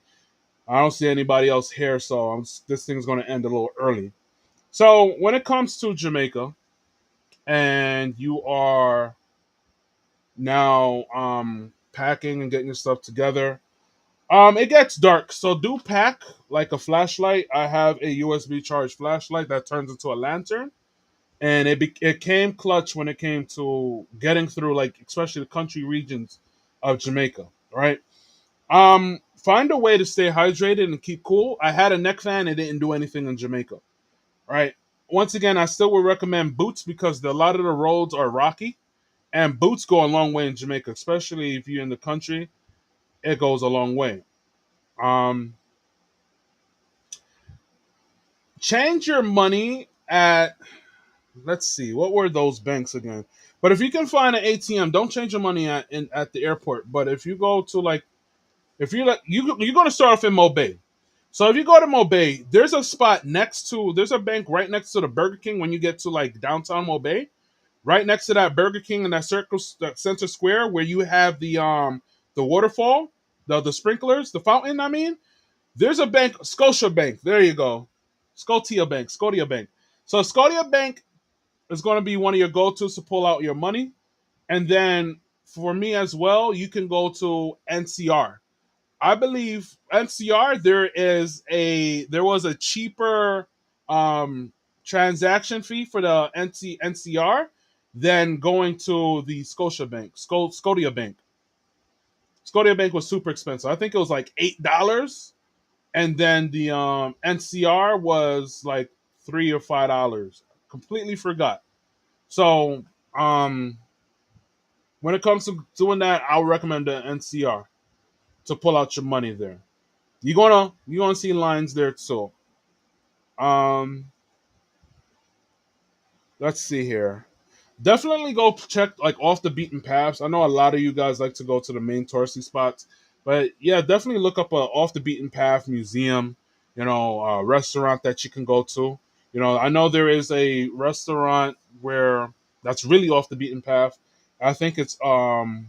I don't see anybody else here, so this thing's going to end a little early. So when it comes to Jamaica, and you are now packing and getting your stuff together, it gets dark. So do pack like a flashlight. I have a USB charged flashlight that turns into a lantern, and it came clutch when it came to getting through, like especially the country regions of Jamaica, right? Find a way to stay hydrated and keep cool. I had a neck fan; it didn't do anything in Jamaica, right? Once again, I still would recommend boots because a lot of the roads are rocky, and boots go a long way in Jamaica, especially if you're in the country. It goes a long way. Um, change your money at, let's see, what were those banks again? But if you can find an ATM, don't change your money at the airport. But if you go to like, if you like, you're going to start off in Mobay. So if you go to Mobay, there's a bank right next to the Burger King when you get to like downtown Mobay, right next to that Burger King in that center square where you have the waterfall, the sprinklers, the fountain. I mean, there's a bank, Scotia Bank. There you go, Scotia Bank. So Scotia Bank is going to be one of your go-tos to pull out your money. And then for me as well, you can go to NCR. I believe NCR there was a cheaper transaction fee for the NCR than going to the Scotia Bank. Scotia Bank was super expensive. I think it was like $8, and then the NCR was like $3 or $5. Completely forgot. So when it comes to doing that, I'll recommend the NCR to pull out your money there. You're gonna see lines there too. Um, let's see here. Definitely go check like off the beaten paths. I know a lot of you guys like to go to the main touristy spots, but yeah, definitely look up a off the beaten path museum. A restaurant that you can go to. I know there is a restaurant where that's really off the beaten path. I think it's called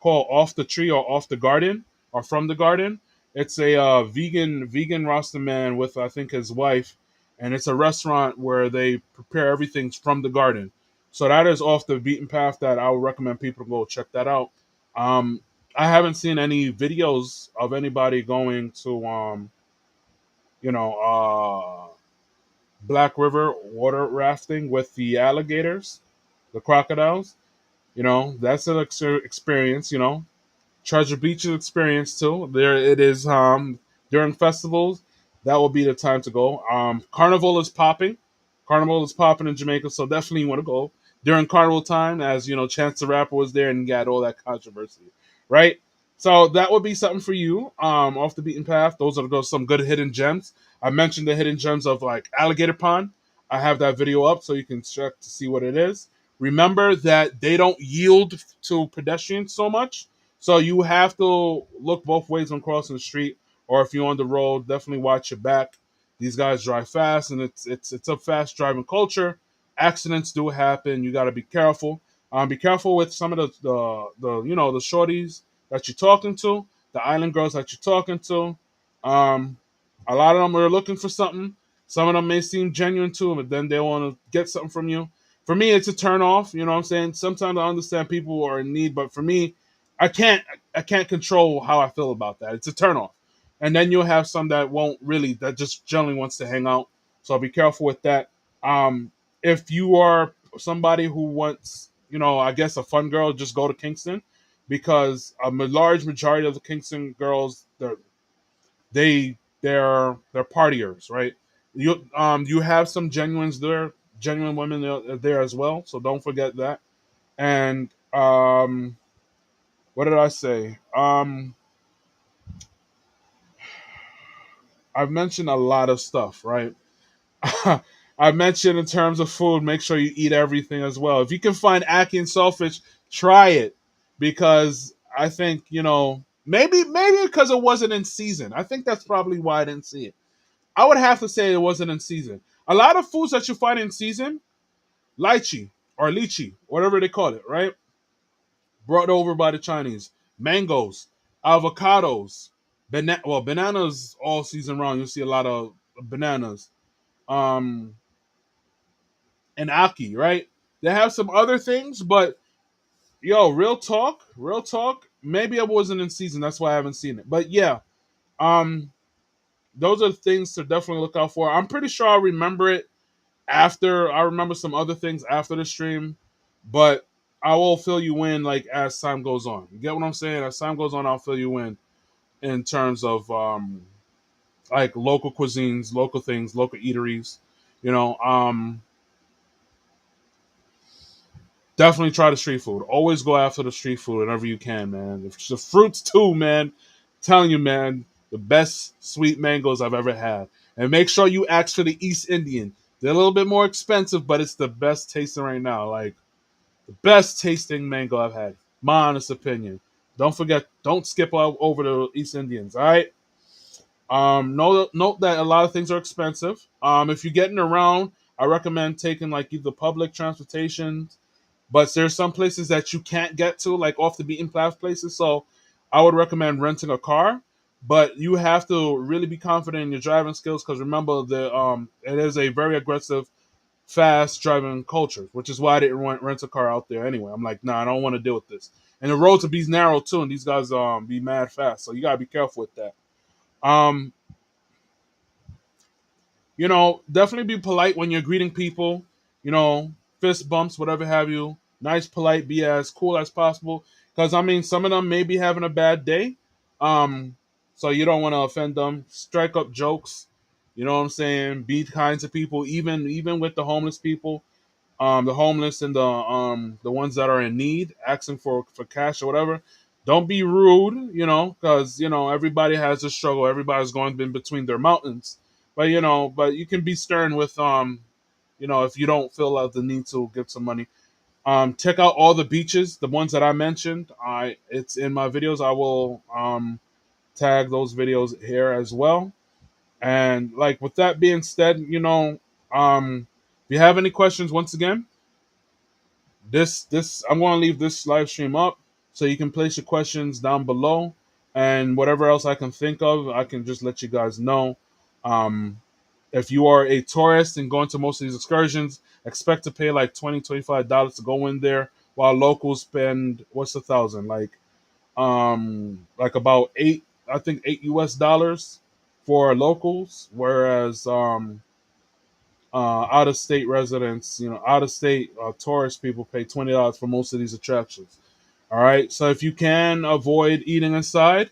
Off the Tree or Off the Garden or From the Garden. It's a vegan Rasta man with I think his wife, and it's a restaurant where they prepare everything from the garden. So that is off the beaten path that I would recommend people to go check that out. Um, I haven't seen any videos of anybody going to you know Black River water rafting with the alligators, the crocodiles. That's an experience. Treasure Beach's experience too. There it is. During festivals, that will be the time to go. Carnival is popping. Carnival is popping in Jamaica, so definitely you want to go during Carnival time. As you know, Chance the Rapper was there and got all that controversy, right? So that would be something for you. Off the beaten path. Those are some good hidden gems. I mentioned the hidden gems of like Alligator Pond. I have that video up so you can check to see what it is. Remember that they don't yield to pedestrians so much, so you have to look both ways when crossing the street, or if you're on the road, definitely watch your back. These guys drive fast, and it's a fast driving culture. Accidents do happen. You got to be careful. Be careful with some of the shorties that you're talking to, the island girls that you're talking to. Um, a lot of them are looking for something. Some of them may seem genuine to them, but then they want to get something from you. For me, it's a turn off. You know what I'm saying? Sometimes I understand people are in need, but for me, I can't I can't control how I feel about that. It's a turnoff. And then you'll have some that won't really that just generally wants to hang out. So be careful with that. If you are somebody who wants, I guess a fun girl, just go to Kingston because a large majority of the Kingston girls they're partiers, right? You have some genuines there, genuine women there as well. So don't forget that. And what did I say? I've mentioned a lot of stuff, right? I mentioned in terms of food, make sure you eat everything as well. If you can find ackee and saltfish, try it because I think maybe because it wasn't in season. I think that's probably why I didn't see it. I would have to say it wasn't in season. A lot of foods that you find in season, lychee or lychee, whatever they call it, right? Brought over by the Chinese. Mangoes, avocados, bananas all season round. You'll see a lot of bananas. Um, and ackee, right? They have some other things, but real talk. Maybe it wasn't in season. That's why I haven't seen it. But yeah, um, those are things to definitely look out for. I'm pretty sure I'll remember it after. I remember some other things after the stream, but I will fill you in like as time goes on. You get what I'm saying? As time goes on, I'll fill you in terms of like local cuisines, local things, local eateries. You know, definitely try the street food. Always go after the street food whenever you can, man. The fruits too, man. I'm telling you, man, the best sweet mangoes I've ever had. And make sure you ask for the East Indian. They're a little bit more expensive, but it's the best tasting right now. Like the best tasting mango I've had. My honest opinion. Don't forget, don't skip over the East Indians. All right. Note that a lot of things are expensive. If you're getting around, I recommend taking like either public transportation, but there's some places that you can't get to, like off the beaten path places. So I would recommend renting a car, but you have to really be confident in your driving skills because remember it is a very aggressive, fast driving culture, which is why I didn't rent a car out there anyway. I'm like, nah, I don't want to deal with this. And the roads will be narrow too, and these guys be mad fast, so you gotta be careful with that. Um, Definitely be polite when you're greeting people. You know, fist bumps, whatever have you. Nice, polite, be as cool as possible. Because I mean, some of them may be having a bad day, um, so you don't want to offend them. Strike up jokes. You know what I'm saying? Be kind to people, even with the homeless people, the homeless and the ones that are in need, asking for cash or whatever. Don't be rude, because everybody has a struggle. Everybody's going in between their mountains, but you can be stern with if you don't feel like the need to give some money. Check out all the beaches, the ones that I mentioned. It's in my videos. I will tag those videos here as well. And like with that being said, if you have any questions, once again, this I'm going to leave this live stream up so you can place your questions down below, and whatever else I can think of, I can just let you guys know. Um, if you are a tourist and going to most of these excursions, expect to pay like $20-$25 to go in there, while locals spend what's a thousand, like about eight, I think $8 for locals, whereas out of state residents, out of state tourist people pay $20 for most of these attractions. All right. So if you can avoid eating inside,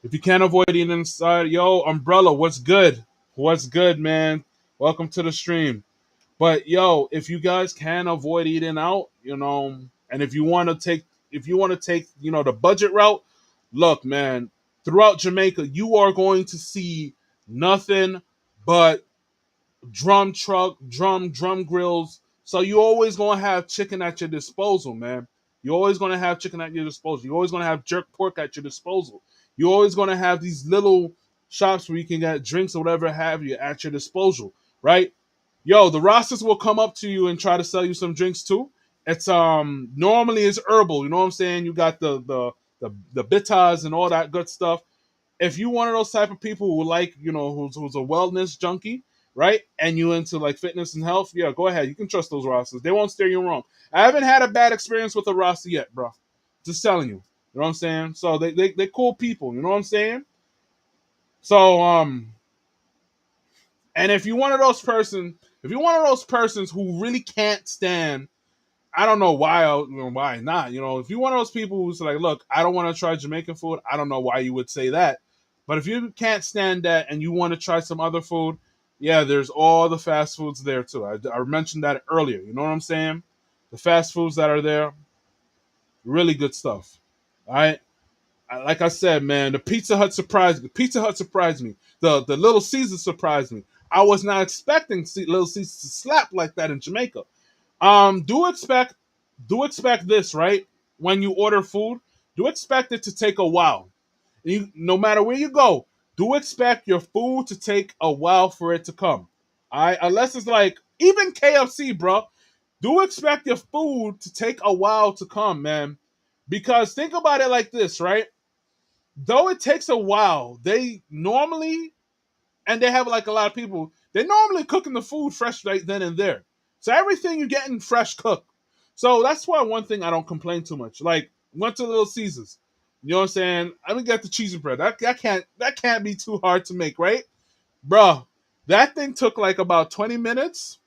yo, Umbrella, what's good? What's good, man? Welcome to the stream. But yo, if you guys can avoid eating out, and if you want to take, the budget route, look, man, throughout Jamaica, you are going to see nothing but drum grills. So you always gonna have chicken at your disposal, man. You're always gonna have chicken at your disposal. You're always gonna have jerk pork at your disposal. You're always gonna have these little shops where you can get drinks or whatever have you at your disposal, right? Yo, the Rastas will come up to you and try to sell you some drinks too. It's normally it's herbal, you know what I'm saying? You got the bitters and all that good stuff. If you one of those type of people who like, who's a wellness junkie, right? And you into like fitness and health, yeah, go ahead. You can trust those rosters. They won't steer you wrong. I haven't had a bad experience with a roster yet, bro. Just telling you. You know what I'm saying? So they cool people, you know what I'm saying? So and if you're one of those persons who really can't stand, I don't know why not. If you're one of those people who's like, look, I don't want to try Jamaican food, I don't know why you would say that. But if you can't stand that and you want to try some other food, yeah, there's all the fast foods there too. I mentioned that earlier. You know what I'm saying? The fast foods that are there, really good stuff. All right. Like I said, man, the Pizza Hut surprised me. Pizza Hut surprised me. The Little Caesar surprised me. I was not expecting Little Caesar to slap like that in Jamaica. Do expect this, right? When you order food, do expect it to take a while. No matter where you go, do expect your food to take a while for it to come. All right, unless it's like even KFC, bro. Do expect your food to take a while to come, man. Because think about it like this, right? Though it takes a while, they normally, and they have like a lot of people, they're normally cooking the food fresh right then and there. So everything you're getting fresh cooked. So that's why one thing I don't complain too much. Like went to Little Caesars. You know what I'm saying? I didn't get the cheese and bread. That can't be too hard to make, right? Bruh, that thing took like about 20 minutes.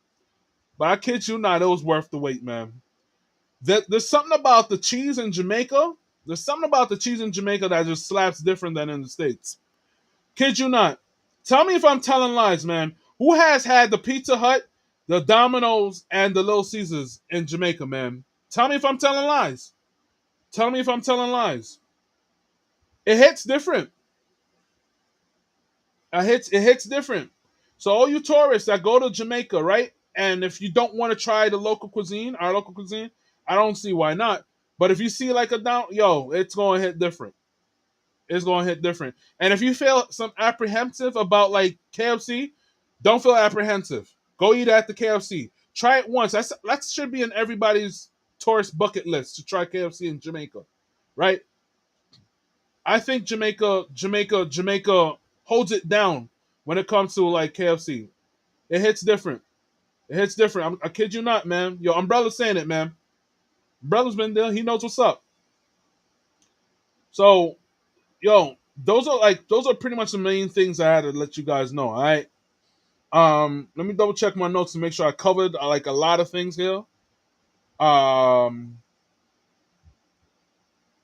But I kid you not, it was worth the wait, man. There's something about the cheese in Jamaica. There's something about the cheese in Jamaica that just slaps different than in the States. Kid you not. Tell me if I'm telling lies, man. Who has had the Pizza Hut, the Domino's, and the Little Caesars in Jamaica, man? Tell me if I'm telling lies. Tell me if I'm telling lies. It hits different. It hits different. So all you tourists that go to Jamaica, right? And if you don't want to try the local cuisine, our local cuisine, I don't see why not. But if you see like it's gonna hit different. It's gonna hit different. And if you feel some apprehensive about like KFC, don't feel apprehensive. Go eat at the KFC. Try it once. That should be in everybody's tourist bucket list to try KFC in Jamaica, right? I think Jamaica holds it down when it comes to like KFC. It hits different. It hits different. I kid you not, man. Yo, Umbrella's saying it, man. Umbrella's been there. He knows what's up. So, yo, those are pretty much the main things I had to let you guys know. All right. Let me double check my notes to make sure I covered like a lot of things here. Um,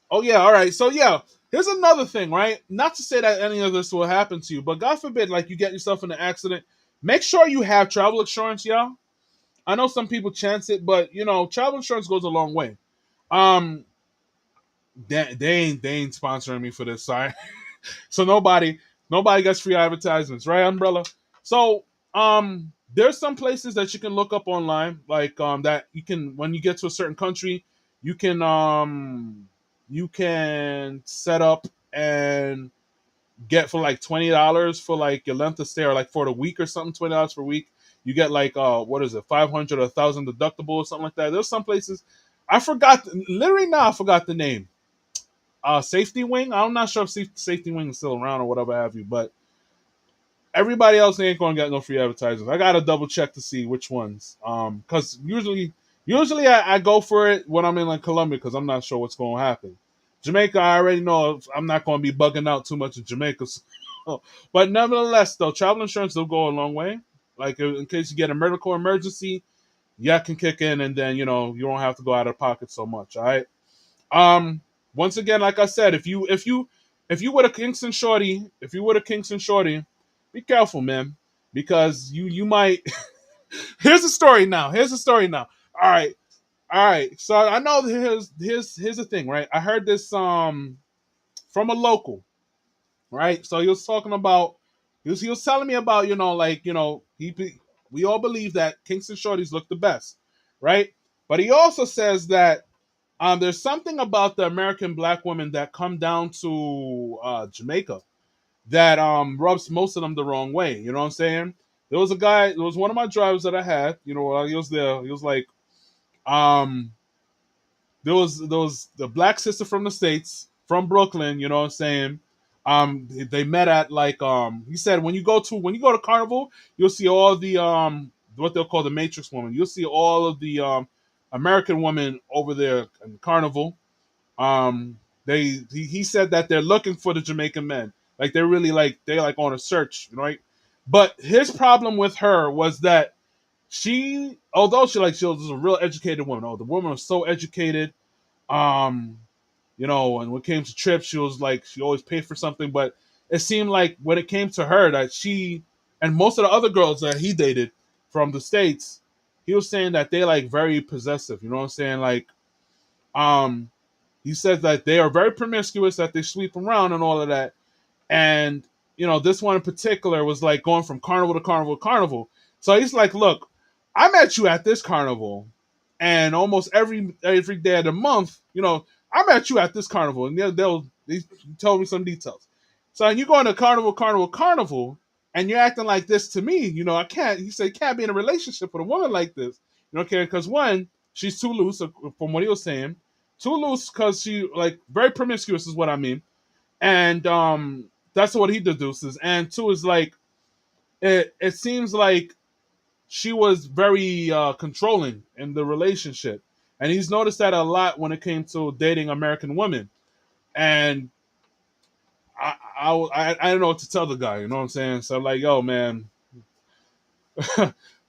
oh yeah, all right. So yeah, here's another thing, right? Not to say that any of this will happen to you, but God forbid, like you get yourself in an accident, make sure you have travel insurance, y'all. I know some people chance it, but you know, travel insurance goes a long way. Um, they ain't sponsoring me for this, sorry. So nobody gets free advertisements, right, Umbrella? So there's some places that you can look up online, like that you can when you get to a certain country, you can you can set up and get for like $20 for like your length of stay, or like for the week or something, $20 per week. You get like what is it, 500 or 1,000 deductible or something like that. There's some places I forgot, literally now I forgot the name. Safety Wing. I'm not sure if Safety Wing is still around or whatever have you, but everybody else ain't gonna get no free advertisers. I gotta double check to see which ones. Because usually I go for it when I'm in like Colombia because I'm not sure what's gonna happen. Jamaica, I already know I'm not gonna be bugging out too much in Jamaica. So, but nevertheless, though, travel insurance will go a long way. Like in case you get a medical emergency, yeah, can kick in, and then you know you don't have to go out of pocket so much. All right. Um, Once again, like I said, if you with a Kingston shorty, if you with a Kingston shorty, be careful, man, because you might. Here's the story now. Here's the story now. All right, all right. So I know here's the thing, right? I heard this from a local, right? So he was talking about he was telling me about like we all believe that Kingston shorties look the best, right? But he also says that there's something about the American black women that come down to Jamaica that rubs most of them the wrong way. You know what I'm saying? There was a guy. There was one of my drivers that I had. You know, while he was there, he was like, um, there was the black sister from the States, from Brooklyn. You know what I'm saying? They met at like he said when you go to Carnival, you'll see all the what they'll call the Matrix woman. You'll see all of the American women over there in Carnival. He said that they're looking for the Jamaican men. Like they're really like they're like on a search, right? But his problem with her was that although she was a real educated woman. Oh, the woman was so educated. Um, and when it came to trips, she was like she always paid for something. But it seemed like when it came to her that she and most of the other girls that he dated from the States, he was saying that they like very possessive. You know what I'm saying? Like, um, he says that they are very promiscuous, that they sleep around and all of that. And, this one in particular was like going from carnival to carnival to carnival. So he's like, look, I met you at this carnival and almost every day of the month, I met you at this carnival. And they told me some details. So you going to carnival, and you're acting like this to me, I can't, he said, can't be in a relationship with a woman like this. Okay, because one, she's too loose, from what he was saying. Too loose because she like very promiscuous is what I mean. And that's what he deduces. And two is like it seems like she was very controlling in the relationship. And he's noticed that a lot when it came to dating American women. And I don't know what to tell the guy, you know what I'm saying? So I'm like, yo, man,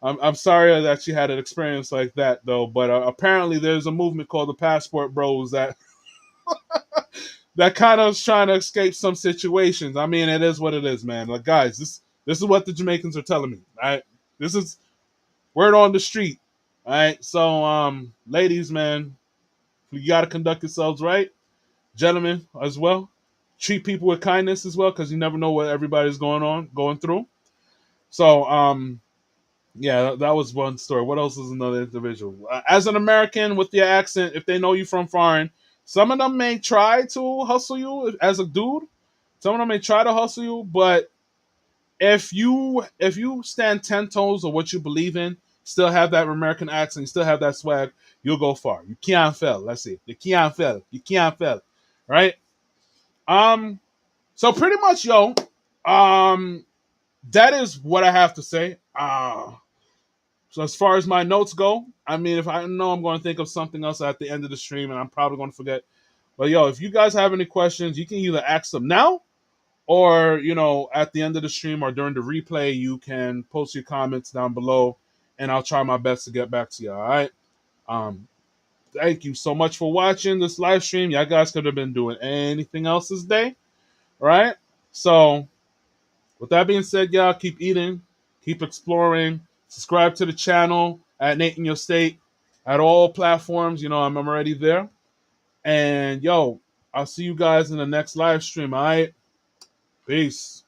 I'm sorry that she had an experience like that, though. But apparently there's a movement called the Passport Bros that kind of is trying to escape some situations. I mean, it is what it is, man. Like, guys, this is what the Jamaicans are telling me. All right, this is word on the street. All right, so ladies, man, you got to conduct yourselves right, gentlemen as well. Treat people with kindness as well, because you never know what everybody's going through. So yeah, that was one story. What else is another individual? As an American with your accent, if they know you from foreign, some of them may try to hustle you as a dude. Some of them may try to hustle you, but if you stand 10 toes of what you believe in, still have that American accent, still have that swag, you'll go far. You can't fail. Let's see. You can't fail. You can't fail. Right? Um. So pretty much, yo. Um. That is what I have to say. So as far as my notes go, I mean, if I know I'm going to think of something else at the end of the stream, and I'm probably going to forget. But yo, if you guys have any questions, you can either ask them now, or at the end of the stream or during the replay, you can post your comments down below, and I'll try my best to get back to you. All right. Um, Thank you so much for watching this live stream. Y'all guys could have been doing anything else this day, right? So, with that being said, y'all keep eating, keep exploring, subscribe to the channel at Nate in Your State at all platforms. I'm already there. And I'll see you guys in the next live stream. All right, peace.